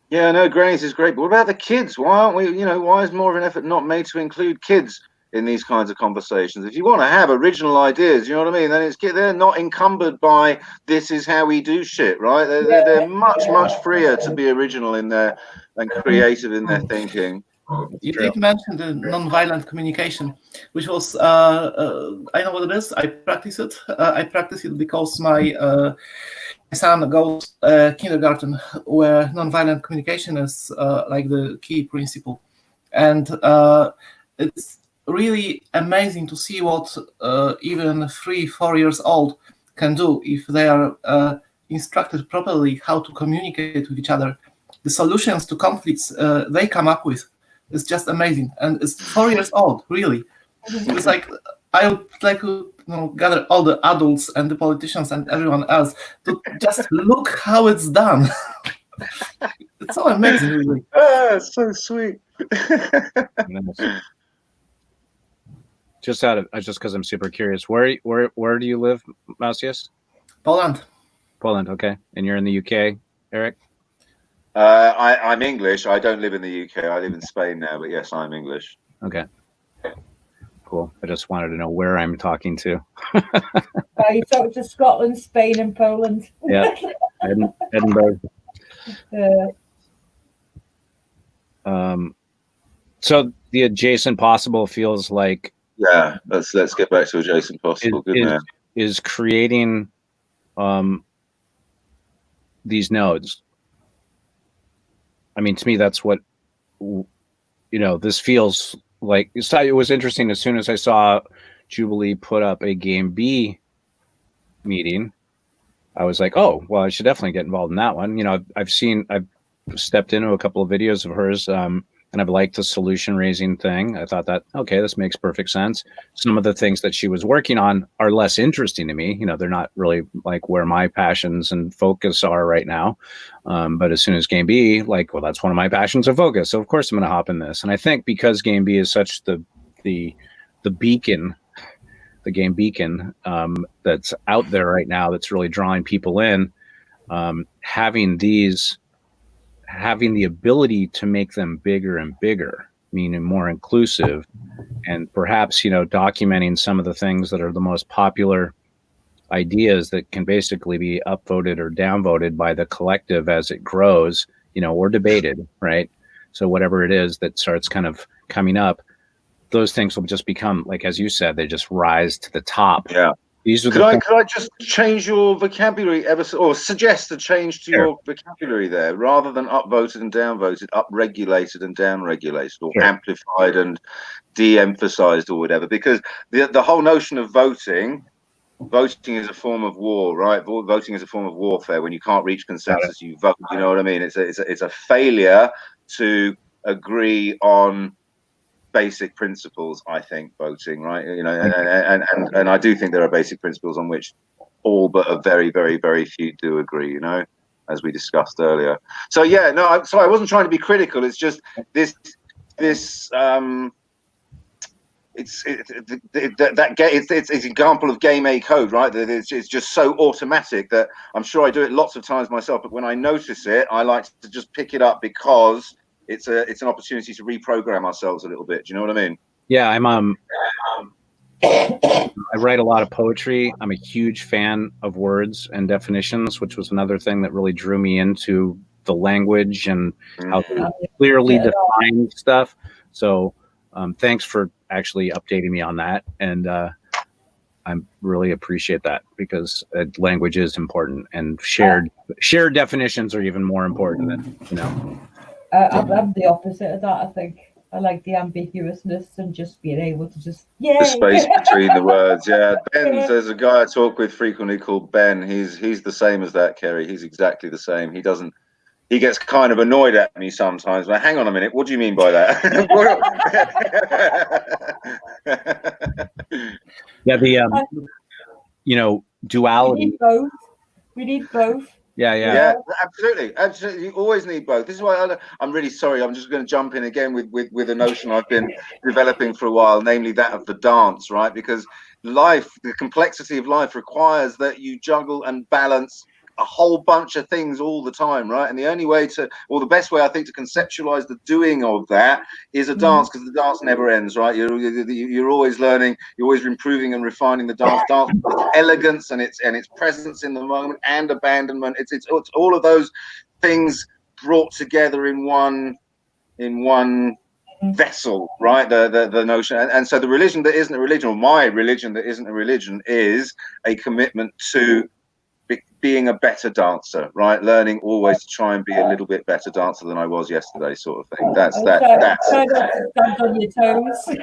Yeah, no, Grannies is great. But what about the kids? Why aren't we, why is more of an effort not made to include kids in these kinds of conversations? If you want to have original ideas, you know what I mean, then they're not encumbered by this is how we do shit, right? They're much freer to be original in their and creative in their thinking. You did mention the non-violent communication, which was I know what it is. I practice it. I practice it because my son goes kindergarten, where non-violent communication is like the key principle, and it's really amazing to see what even 3-4 years old can do if they are instructed properly how to communicate with each other. The solutions to conflicts they come up with is just amazing, and it's 4 years old. Really, it's like I would like to gather all the adults and the politicians and everyone else to just look how it's done. It's so amazing, really. It's so sweet. Just because I'm super curious, where do you live, Mausius? Poland. Poland, okay. And you're in the UK, Erik? I'm English. I don't live in the UK. I live in Spain now, but yes, I'm English. Okay. Cool. I just wanted to know where I'm talking to. You talk to Scotland, Spain, and Poland. Yeah, Edinburgh. So the adjacent possible feels like let's get back to adjacent possible. Good man. Is creating these nodes. I mean, to me, that's what this feels like. It was interesting. As soon as I saw Jubilee put up a Game B meeting, I was like, oh, well, I should definitely get involved in that one. I've stepped into a couple of videos of hers, and I've liked the solution raising thing. I thought that, okay, this makes perfect sense. Some of the things that she was working on are less interesting to me. They're not really like where my passions and focus are right now. But as soon as Game B, well, that's one of my passions and focus. So of course I'm going to hop in this. And I think because Game B is such the beacon, the game beacon that's out there right now, that's really drawing people in, having the ability to make them bigger and bigger, meaning more inclusive, and perhaps, documenting some of the things that are the most popular ideas that can basically be upvoted or downvoted by the collective as it grows, or debated, right? So whatever it is that starts kind of coming up, those things will just become, like, as you said, they just rise to the top. Yeah. Could I just change your vocabulary or suggest a change to your vocabulary there, rather than upvoted and downvoted, upregulated and downregulated, or amplified and de-emphasized, or whatever? Because the whole notion of voting is a form of war, right? Voting is a form of warfare. When you can't reach consensus, you vote. You know what I mean? It's a failure to agree on basic principles. I think voting, right? And I do think there are basic principles on which all but a very, very, very few do agree, as we discussed earlier. So yeah, no, I wasn't trying to be critical. It's just this it's an example of Game A code, right? That it's just so automatic that I'm sure I do it lots of times myself, but when I notice it, I like to just pick it up because it's an opportunity to reprogram ourselves a little bit. Do you know what I mean? Yeah, I write a lot of poetry. I'm a huge fan of words and definitions, which was another thing that really drew me into the language and how to clearly define stuff. So thanks for actually updating me on that. And I really appreciate that, because language is important, and shared definitions are even more important than, I'm the opposite of that. I think I like the ambiguousness and just being able to just the space between the words. Yeah, there's a guy I talk with frequently called Ben. He's the same as that, Kerry. He's exactly the same. He gets kind of annoyed at me sometimes. Like, hang on a minute, what do you mean by that? Yeah, the duality. We need both. Yeah, absolutely. You always need both. This is why I'm really sorry. I'm just going to jump in again with a notion I've been developing for a while, namely that of the dance, right? Because life, the complexity of life requires that you juggle and balance a whole bunch of things all the time, right? And the only way to, or the best way I think to conceptualize the doing of that is a dance, because the dance never ends, right? You're always learning, you're always improving and refining the dance. Dance elegance and its presence in the moment and abandonment. It's all of those things brought together in one vessel, right? The notion, and so the religion that isn't a religion, or my religion that isn't a religion, is a commitment to being a better dancer, right? Learning always to try and be a little bit better dancer than I was yesterday, sort of thing. That's try not to stand on your toes.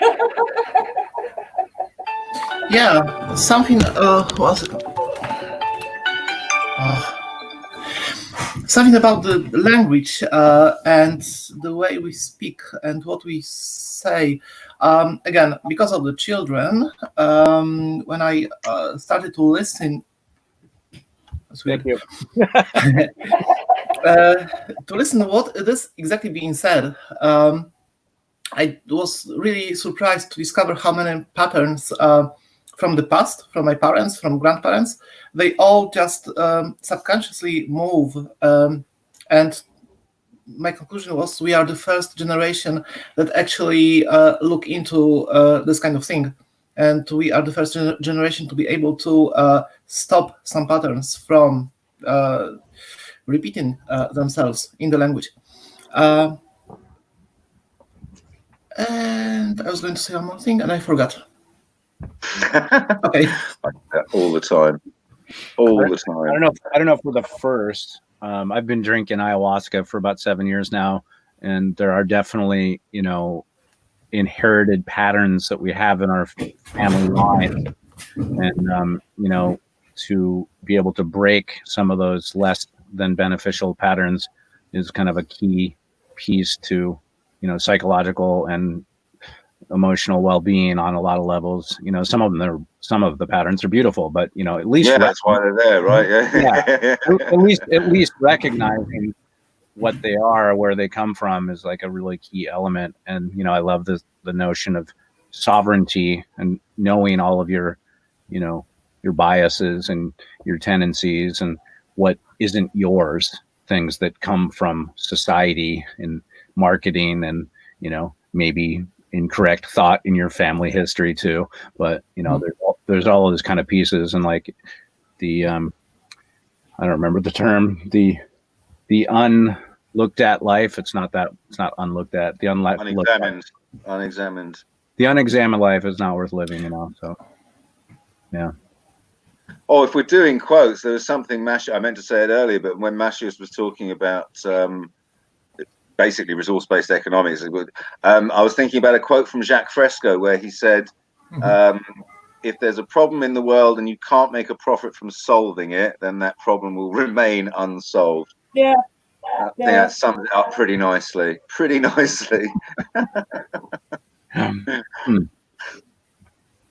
Yeah, something. Something about the language and the way we speak and what we say. Again, because of the children, when I started to listen. Thank you. To listen to what it is exactly being said, I was really surprised to discover how many patterns from the past, from my parents, from grandparents, they all just subconsciously move. And my conclusion was we are the first generation that actually look into this kind of thing. And we are the first generation to be able to stop some patterns from repeating themselves in the language. And I was going to say one more thing, and I forgot. Okay. All the time. I don't know if we're the first. I've been drinking ayahuasca for about 7 years now, and there are definitely, inherited patterns that we have in our family line, and to be able to break some of those less than beneficial patterns is kind of a key piece to psychological and emotional well-being on a lot of levels. Some of the patterns are beautiful, but at least that's why they're there, right? Yeah. at least recognizing what they are, where they come from, is like a really key element. And I love the notion of sovereignty and knowing all of your biases and your tendencies and what isn't yours, things that come from society and marketing and maybe incorrect thought in your family history too. But there's all of those kind of pieces, and like the I don't remember the term, the unlooked at life. It's not unlooked at. The unexamined. The unexamined life is not worth living. So yeah. Oh, if we're doing quotes, there was something I meant to say it earlier, but when Mashius was talking about basically resource-based economics, I was thinking about a quote from Jacques Fresco where he said, if there's a problem in the world and you can't make a profit from solving it, then that problem will remain unsolved. Yeah. I think that sums it up pretty nicely.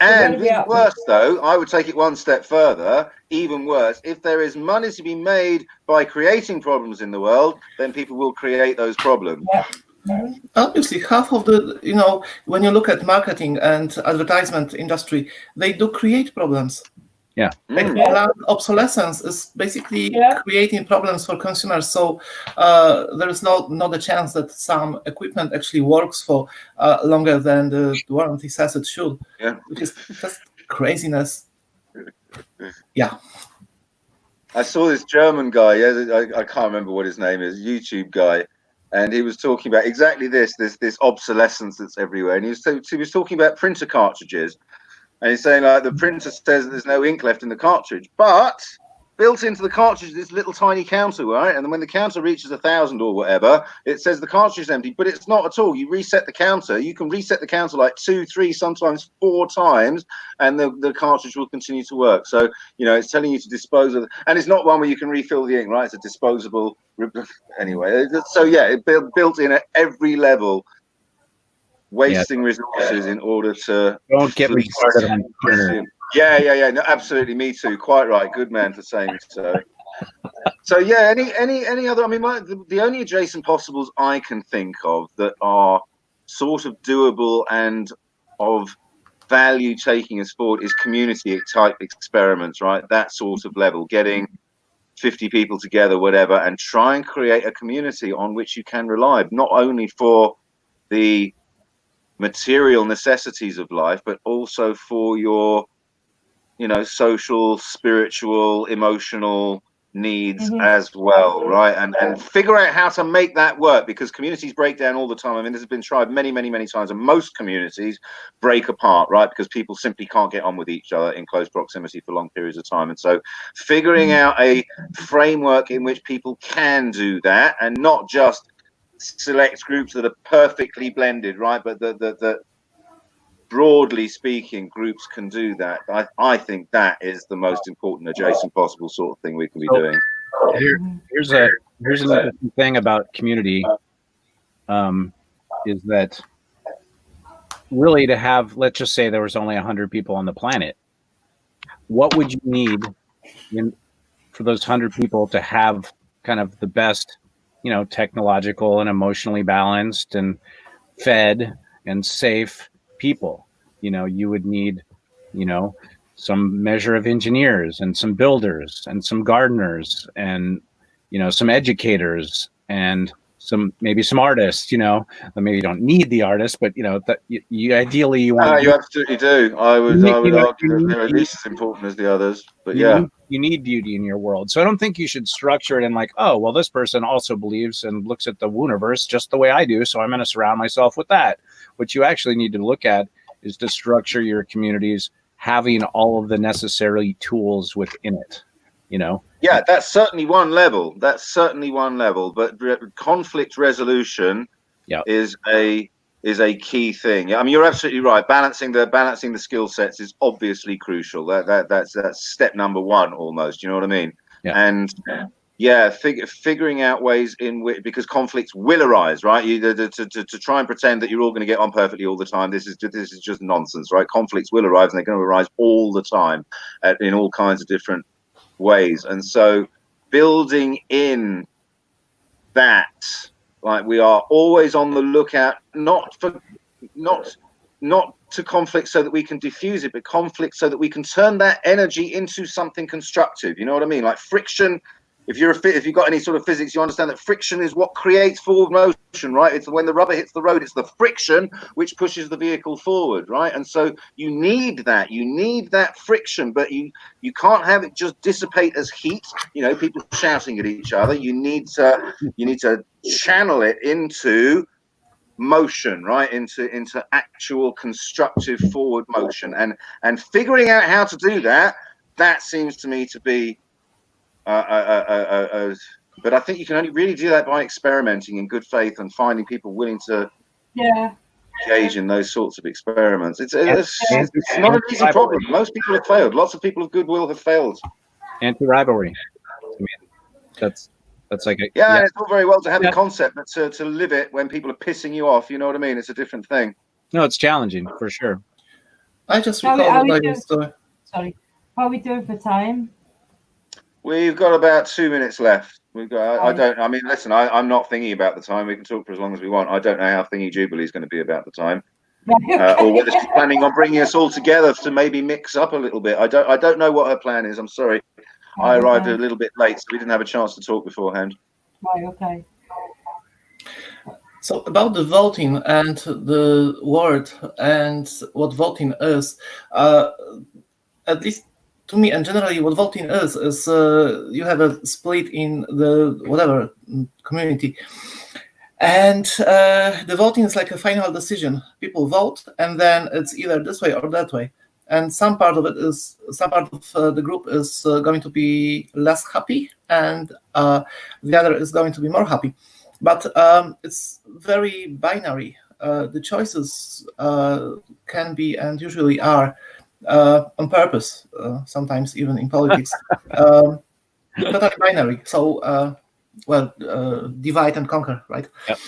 And worse, though, I would take it one step further, even worse. If there is money to be made by creating problems in the world, then people will create those problems. Yeah. Mm-hmm. Obviously, half of the, when you look at marketing and advertisement industry, they do create problems. Yeah. Obsolescence is basically creating problems for consumers. So there is not a chance that some equipment actually works for longer than the warranty says it should. Yeah. Which is just craziness. Yeah. I saw this German guy. I can't remember what his name is. YouTube guy. And he was talking about exactly this obsolescence that's everywhere. And he was talking about printer cartridges. And he's saying, like, the printer says there's no ink left in the cartridge, but built into the cartridge is this little tiny counter, right? And then when the counter reaches 1,000 or whatever, it says the cartridge is empty, but it's not at all. You reset the counter. You can reset the counter like 2, 3, sometimes 4 times, and the cartridge will continue to work. So, it's telling you to dispose of, and it's not one where you can refill the ink, right? It's a disposable. Anyway, so yeah, it built in at every level. Wasting resources in order to don't get me started on printer. Yeah. No, absolutely, me too. Quite right. Good man for saying so. So yeah, any other? I mean, the only adjacent possibles I can think of that are sort of doable and of value taking us forward is community type experiments, right? That sort of level, getting 50 people together, whatever, and try and create a community on which you can rely, not only for the material necessities of life, but also for your, social, spiritual, emotional needs as well, right? And figure out how to make that work, because communities break down all the time. I mean, this has been tried many times, and most communities break apart, right? Because people simply can't get on with each other in close proximity for long periods of time. And so figuring out a framework in which people can do that, and not just select groups that are perfectly blended, right? But the broadly speaking, groups can do that. I think that is the most important adjacent possible sort of thing we can be doing. Here's an interesting thing about community, is that really to have, let's just say there was only 100 people on the planet, what would you need for those 100 people to have kind of the best, technological and emotionally balanced and fed and safe people? You would need, some measure of engineers and some builders and some gardeners and, some educators and maybe some artists, maybe you don't need the artists, but you ideally you want. You absolutely do. I would argue that they're at least as important as the others, but yeah. You need beauty in your world. So I don't think you should structure it in like, oh, well, this person also believes and looks at the universe just the way I do, so I'm going to surround myself with that. What you actually need to look at is to structure your communities having all of the necessary tools within it, Yeah, that's certainly one level. But conflict resolution is a key thing. I mean, you're absolutely right. Balancing the skill sets is obviously crucial. That's step number one almost. You know what I mean? Yeah. And figuring out ways in which, because conflicts will arise, right? To try and pretend that you're all going to get on perfectly all the time, this is just nonsense, right? Conflicts will arise, and they're going to arise all the time, in all kinds of different ways. And so, building in that, like, we are always on the lookout, not to conflict so that we can diffuse it, but conflict so that we can turn that energy into something constructive. You know what I mean? Like friction. If you've got any sort of physics, you understand that friction is what creates forward motion, right? It's when the rubber hits the road, it's the friction which pushes the vehicle forward, right? And so you need that friction, but you can't have it just dissipate as heat, people shouting at each other. You need to channel it into motion, right? Into actual constructive forward motion, and figuring out how to do that seems to me to be but I think you can only really do that by experimenting in good faith and finding people willing to engage in those sorts of experiments. It's not an easy problem. Most people have failed. Lots of people of goodwill have failed. Anti-rivalry. I mean, that's like it's all very well to have a concept, but to live it when people are pissing you off, you know what I mean? It's a different thing. No, it's challenging for sure. I just recall what I was Sorry, how are we doing for time? We've got about 2 minutes left. Listen, I'm not thinking about the time. We can talk for as long as we want. I don't know how thingy Jubilee is going to be about the time, or whether she's planning on bringing us all together to maybe mix up a little bit. I don't know what her plan is. I'm sorry. I arrived a little bit late, so we didn't have a chance to talk beforehand. Right. Okay. So about the voting and the word and what voting is, at least to me, and generally what voting is you have a split in the whatever community, and the voting is like a final decision. People vote, and then it's either this way or that way. And some part of the group is going to be less happy, and the other is going to be more happy. But it's very binary. The choices can be, and usually are, on purpose, sometimes even in politics, totally binary. So, divide and conquer, right? Yep.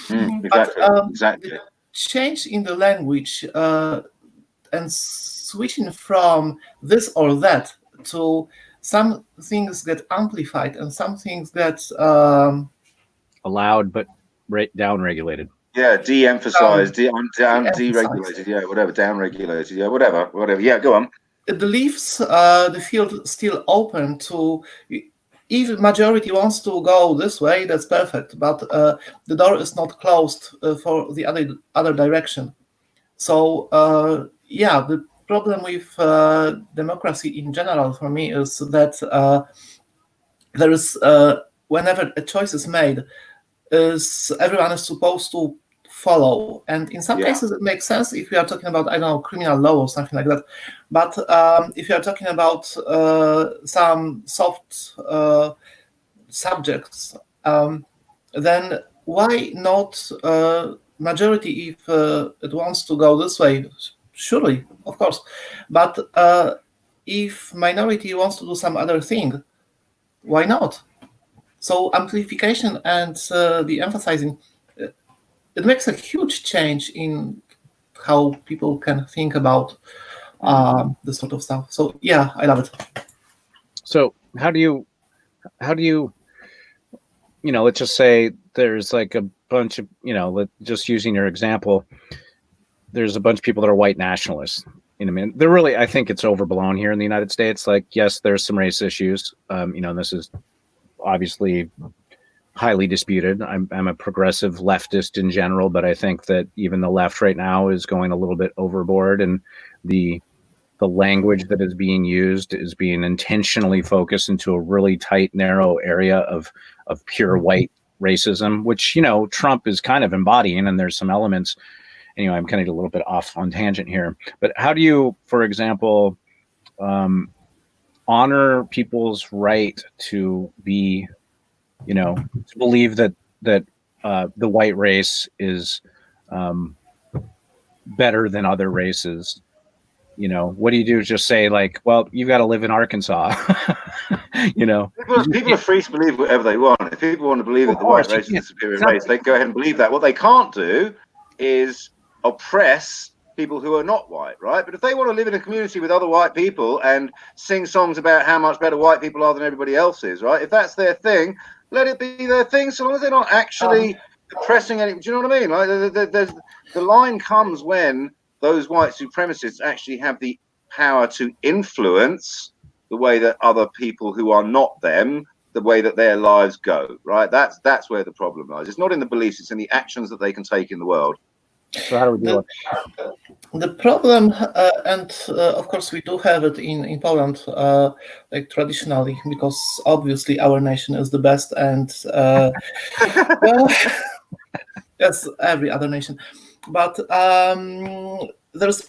Exactly. The change in the language and switching from this or that to some things get amplified and some things get allowed but down-regulated. Yeah, de-emphasized, de-emphasized. deregulated, yeah, whatever, down-regulated, yeah, whatever. Yeah, go on. It leaves the field still open to, if majority wants to go this way, that's perfect, but the door is not closed for the other direction. So yeah, the problem with democracy in general for me is that there is whenever a choice is made, everyone is supposed to follow, and in some cases it makes sense if we are talking about, I don't know, criminal law or something like that. But if you are talking about some soft subjects, then why not majority if it wants to go this way? Surely, of course. But if minority wants to do some other thing, why not? So amplification and the emphasizing, it makes a huge change in how people can think about this sort of stuff. So yeah, I love it. So how do you, let's just say there's like a bunch of, just using your example, there's a bunch of people that are white nationalists. I mean, they're really, I think it's overblown here in the United States. Like, yes, there's some race issues. This is obviously highly disputed. I'm a progressive leftist in general, but I think that even the left right now is going a little bit overboard, and the language that is being used is being intentionally focused into a really tight, narrow area of pure white racism, which, Trump is kind of embodying, and there's some elements. Anyway, I'm kind of a little bit off on tangent here, but how do you, for example, honor people's right to be, to believe that the white race is better than other races? What do you do? Just say like, well, you've got to live in Arkansas. People are free to believe whatever they want. If people want to believe that the white race is a superior race, they can go ahead and believe that. What they can't do is oppress people who are not white, right? But if they want to live in a community with other white people and sing songs about how much better white people are than everybody else is, right? If that's their thing, let it be their thing, so long as they're not actually oppressing any. Do you know what I mean? Like, the line comes when those white supremacists actually have the power to influence the way that other people who are not them, the way that their lives go, right? That's where the problem lies. It's not in the beliefs, it's in the actions that they can take in the world. So how do we do it? The problem, and of course we do have it in Poland, like traditionally, because obviously our nation is the best, and well, yes, every other nation. But there's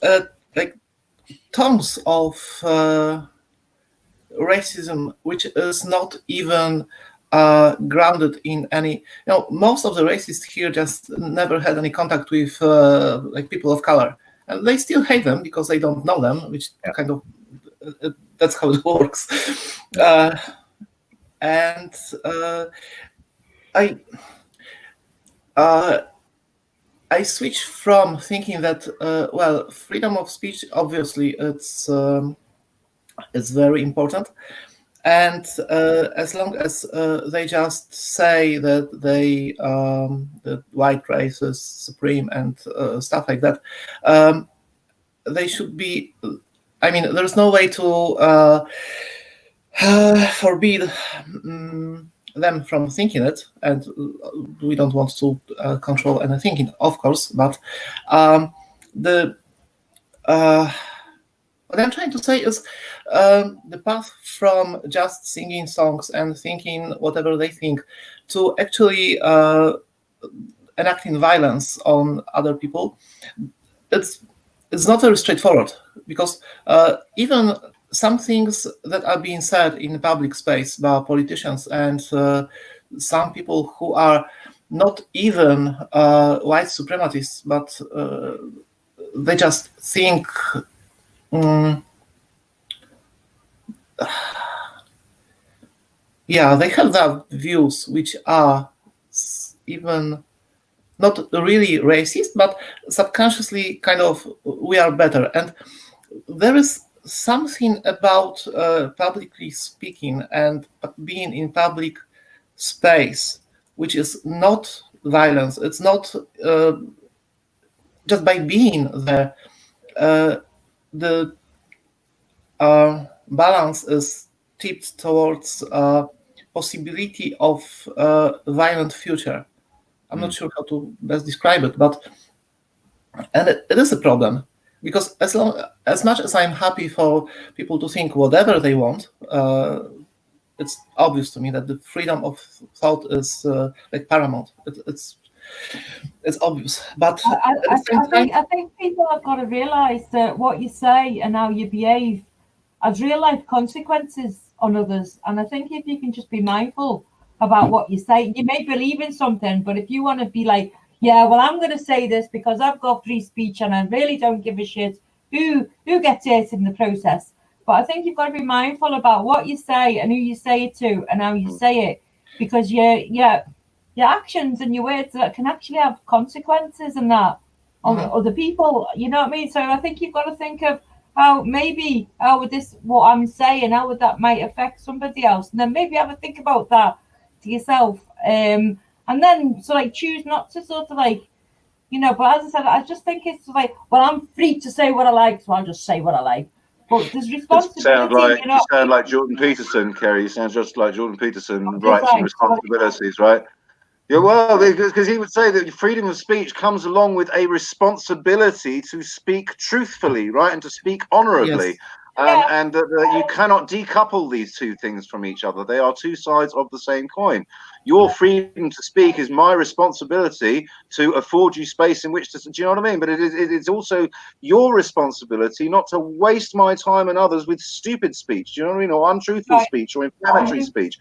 like tons of racism which is not even grounded in any. Most of the racists here just never had any contact with like people of color, and they still hate them because they don't know them, which kind of that's how it works. And I switch from thinking that well, freedom of speech, obviously it's very important, and as long as they just say that the white race is supreme and stuff like that, they should be. I mean, there's no way to forbid them from thinking it, and we don't want to control any thinking, of course. But what I'm trying to say is the path from just singing songs and thinking whatever they think to actually enacting violence on other people, it's not very straightforward, because even some things that are being said in public space by politicians and some people who are not even white supremacists, but they just think yeah, they have that views which are even not really racist, but subconsciously kind of we are better. And there is something about publicly speaking and being in public space, which is not violence. It's not just by being there. The balance is tipped towards possibility of violent future. I'm not sure how to best describe it, and it is a problem, because as much as I'm happy for people to think whatever they want, it's obvious to me that the freedom of thought is like paramount. It's obvious, but I think people have got to realise that what you say and how you behave has real life consequences on others. And I think if you can just be mindful about what you say, you may believe in something, but if you want to be like, yeah, well, I'm going to say this because I've got free speech and I really don't give a shit who gets hurt in the process. But I think you've got to be mindful about what you say and who you say it to and how you say it, because your actions and your words that can actually have consequences and that on other people. You know what I mean? So I think you've got to think of how would this, what I'm saying, how would that might affect somebody else, and then maybe have a think about that to yourself. And then choose not to sort of but as I said, I just think it's like, well, I'm free to say what I like, so I'll just say what I like. But there's responsibility. You sound like Jordan Peterson, Kerry. You sound just like Jordan Peterson, rights and responsibilities, right? Yeah, well, because he would say that freedom of speech comes along with a responsibility to speak truthfully, right, and to speak honorably. Yes. And that you cannot decouple these two things from each other. They are two sides of the same coin. Your freedom to speak is my responsibility to afford you space in which to. Do you know what I mean? But it's also your responsibility not to waste my time and others with stupid speech. Do you know what I mean? Or untruthful speech or inflammatory speech.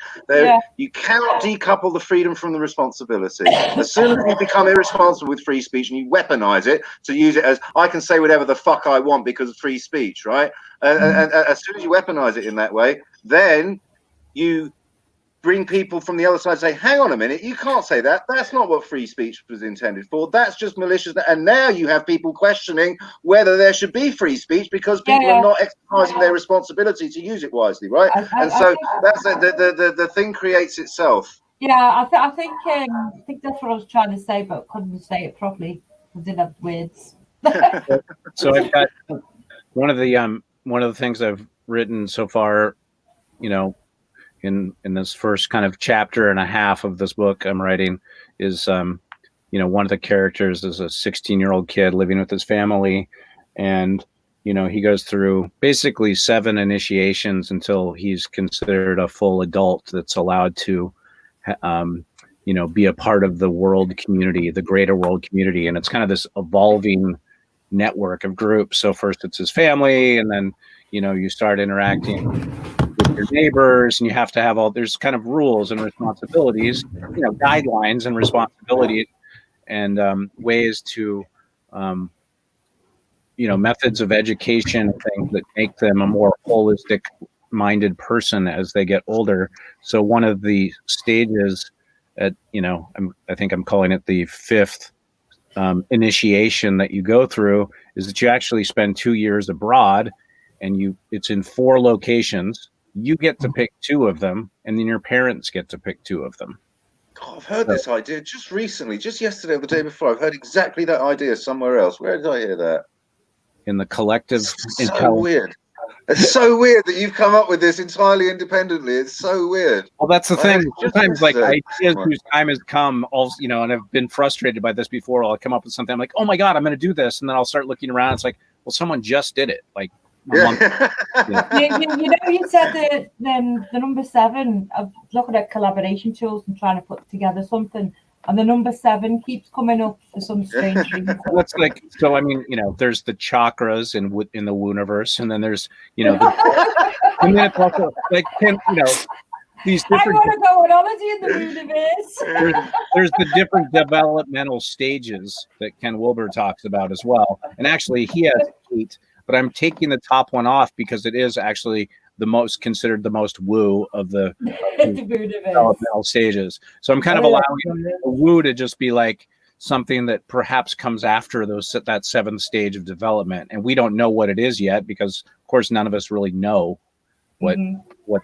You cannot decouple the freedom from the responsibility. As soon as you become irresponsible with free speech and you weaponize it to use it as, I can say whatever the fuck I want because of free speech, right? And as soon as you weaponize it in that way, then you bring people from the other side and say, hang on a minute, you can't say that. That's not what free speech was intended for. That's just malicious. And now you have people questioning whether there should be free speech because people are not exercising their responsibility to use it wisely, right? So that's the thing creates itself. Yeah, I think that's what I was trying to say, but couldn't say it properly because I didn't have words. So I've got one of the things I've written so far, in this first kind of chapter and a half of this book I'm writing is, one of the characters is a 16-year-old kid living with his family. And, he goes through basically 7 initiations until he's considered a full adult that's allowed to, be a part of the world community, the greater world community. And it's kind of this evolving network of groups. So first it's his family, and then, you start interacting with your neighbors, and you have to have there's kind of rules and responsibilities, guidelines and responsibilities, and ways to, methods of education and things that make them a more holistic minded person as they get older. So one of the stages at, I think I'm calling it the 5th initiation that you go through, is that you actually spend 2 years abroad, and it's in 4 locations. You get to pick 2 of them, and then your parents get to pick 2 of them. God, I've heard this idea just recently, just yesterday or the day before. I've heard exactly that idea somewhere else. Where did I hear that? In the collective. It's so weird. It's so weird that you've come up with this entirely independently. It's so weird. Well, that's the thing. Sometimes, ideas whose time has come, also, and I've been frustrated by this before. I'll come up with something. I'm like, oh my God, I'm going to do this. And then I'll start looking around. It's like, well, someone just did it. Like, you said the number 7 of looking at collaboration tools and trying to put together something, and the number 7 keeps coming up for some strange reason. That's so I mean, there's the chakras in the Wooniverse, and then there's and then it's also these different. I want to go on holiday in the Wooniverse. There's the different developmental stages that Ken Wilber talks about as well, and actually he has 8. But I'm taking the top one off because it is actually considered the most woo of the developmental stages. So I'm kind of allowing the woo to just be like something that perhaps comes after that 7th stage of development. And we don't know what it is yet because, of course, none of us really know what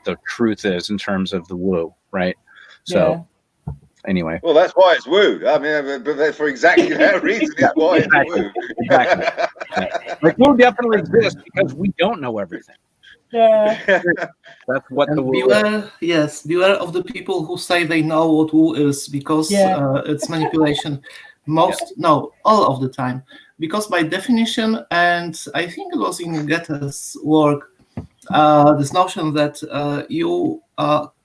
the truth is in terms of the woo, right? So anyway. Well, that's why it's woo. I mean, but for exactly that reason, it's why it's woo. Exactly. Like woo definitely exists because we don't know everything. Yeah. That's what And the woo beware, yes, beware of the people who say they know what woo is, because it's manipulation. No, all of the time. Because by definition, and I think it was in Goethe's work, this notion that you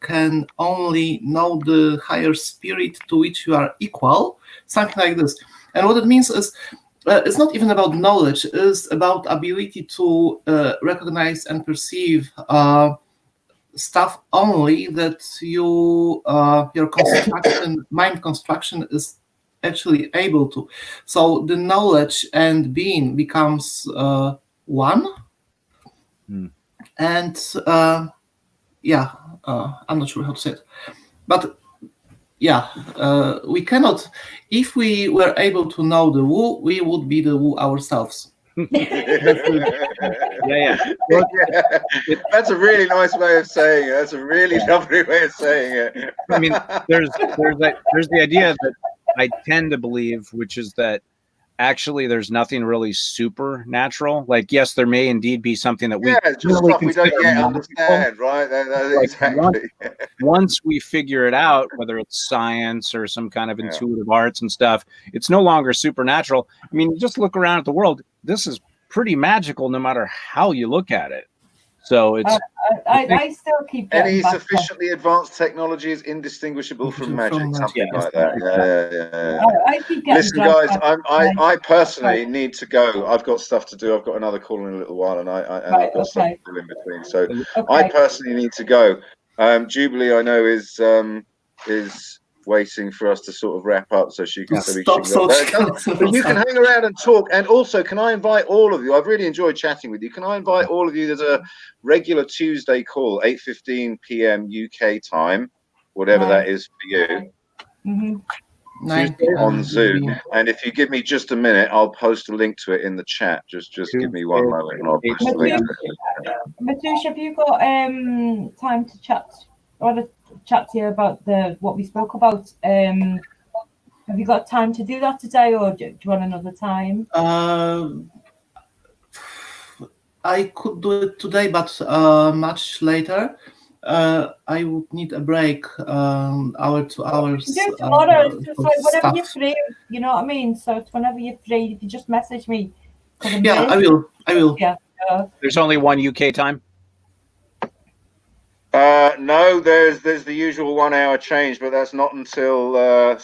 can only know the higher spirit to which you are equal, something like this. And what it means is, it's not even about knowledge, it's about ability to recognize and perceive stuff only that your construction, mind construction is actually able to. So the knowledge and being becomes one. And I'm not sure how to say it, but we cannot. If we were able to know the woo, we would be the woo ourselves. That's a really nice way of saying it. That's a really lovely way of saying it. I mean, there's the idea that I tend to believe, which is that actually there's nothing really supernatural. Like, yes, there may indeed be something that we it's just really stuff we don't yet understand, right? Like, Exactly. Once we figure it out, whether it's science or some kind of intuitive arts and stuff, it's no longer supernatural. I mean, just look around at the world. This is pretty magical, no matter how you look at it. So it's. I still keep any sufficiently advanced technology is indistinguishable from magic, something like that. I keep getting. Listen, guys, I personally need to go. I've got stuff to do. I've got another call in a little while, and I've got stuff to do in between. So I personally need to go. Jubilee, I know, is waiting for us to sort of wrap up, so she can. But you can hang around and talk. And also, can I invite all of you? I've really enjoyed chatting with you. Can I invite all of you? There's a regular Tuesday call, 8:15 p.m. UK time, whatever that is for you. Tuesday on Zoom. And if you give me just a minute, I'll post a link to it in the chat. Just give me one moment, and I'll post a link to it. Matush, have you got time to chat? I want to chat to you about what we spoke about. Have you got time to do that today, or do you want another time? I could do it today, but much later. I would need a break, hour, 2 hours. Do it tomorrow. It's just like whenever you're free. You know what I mean? So it's whenever you're free. If you just message me. Yeah, I will. Yeah. There's only one UK time. No, there's the usual 1 hour change, but that's not until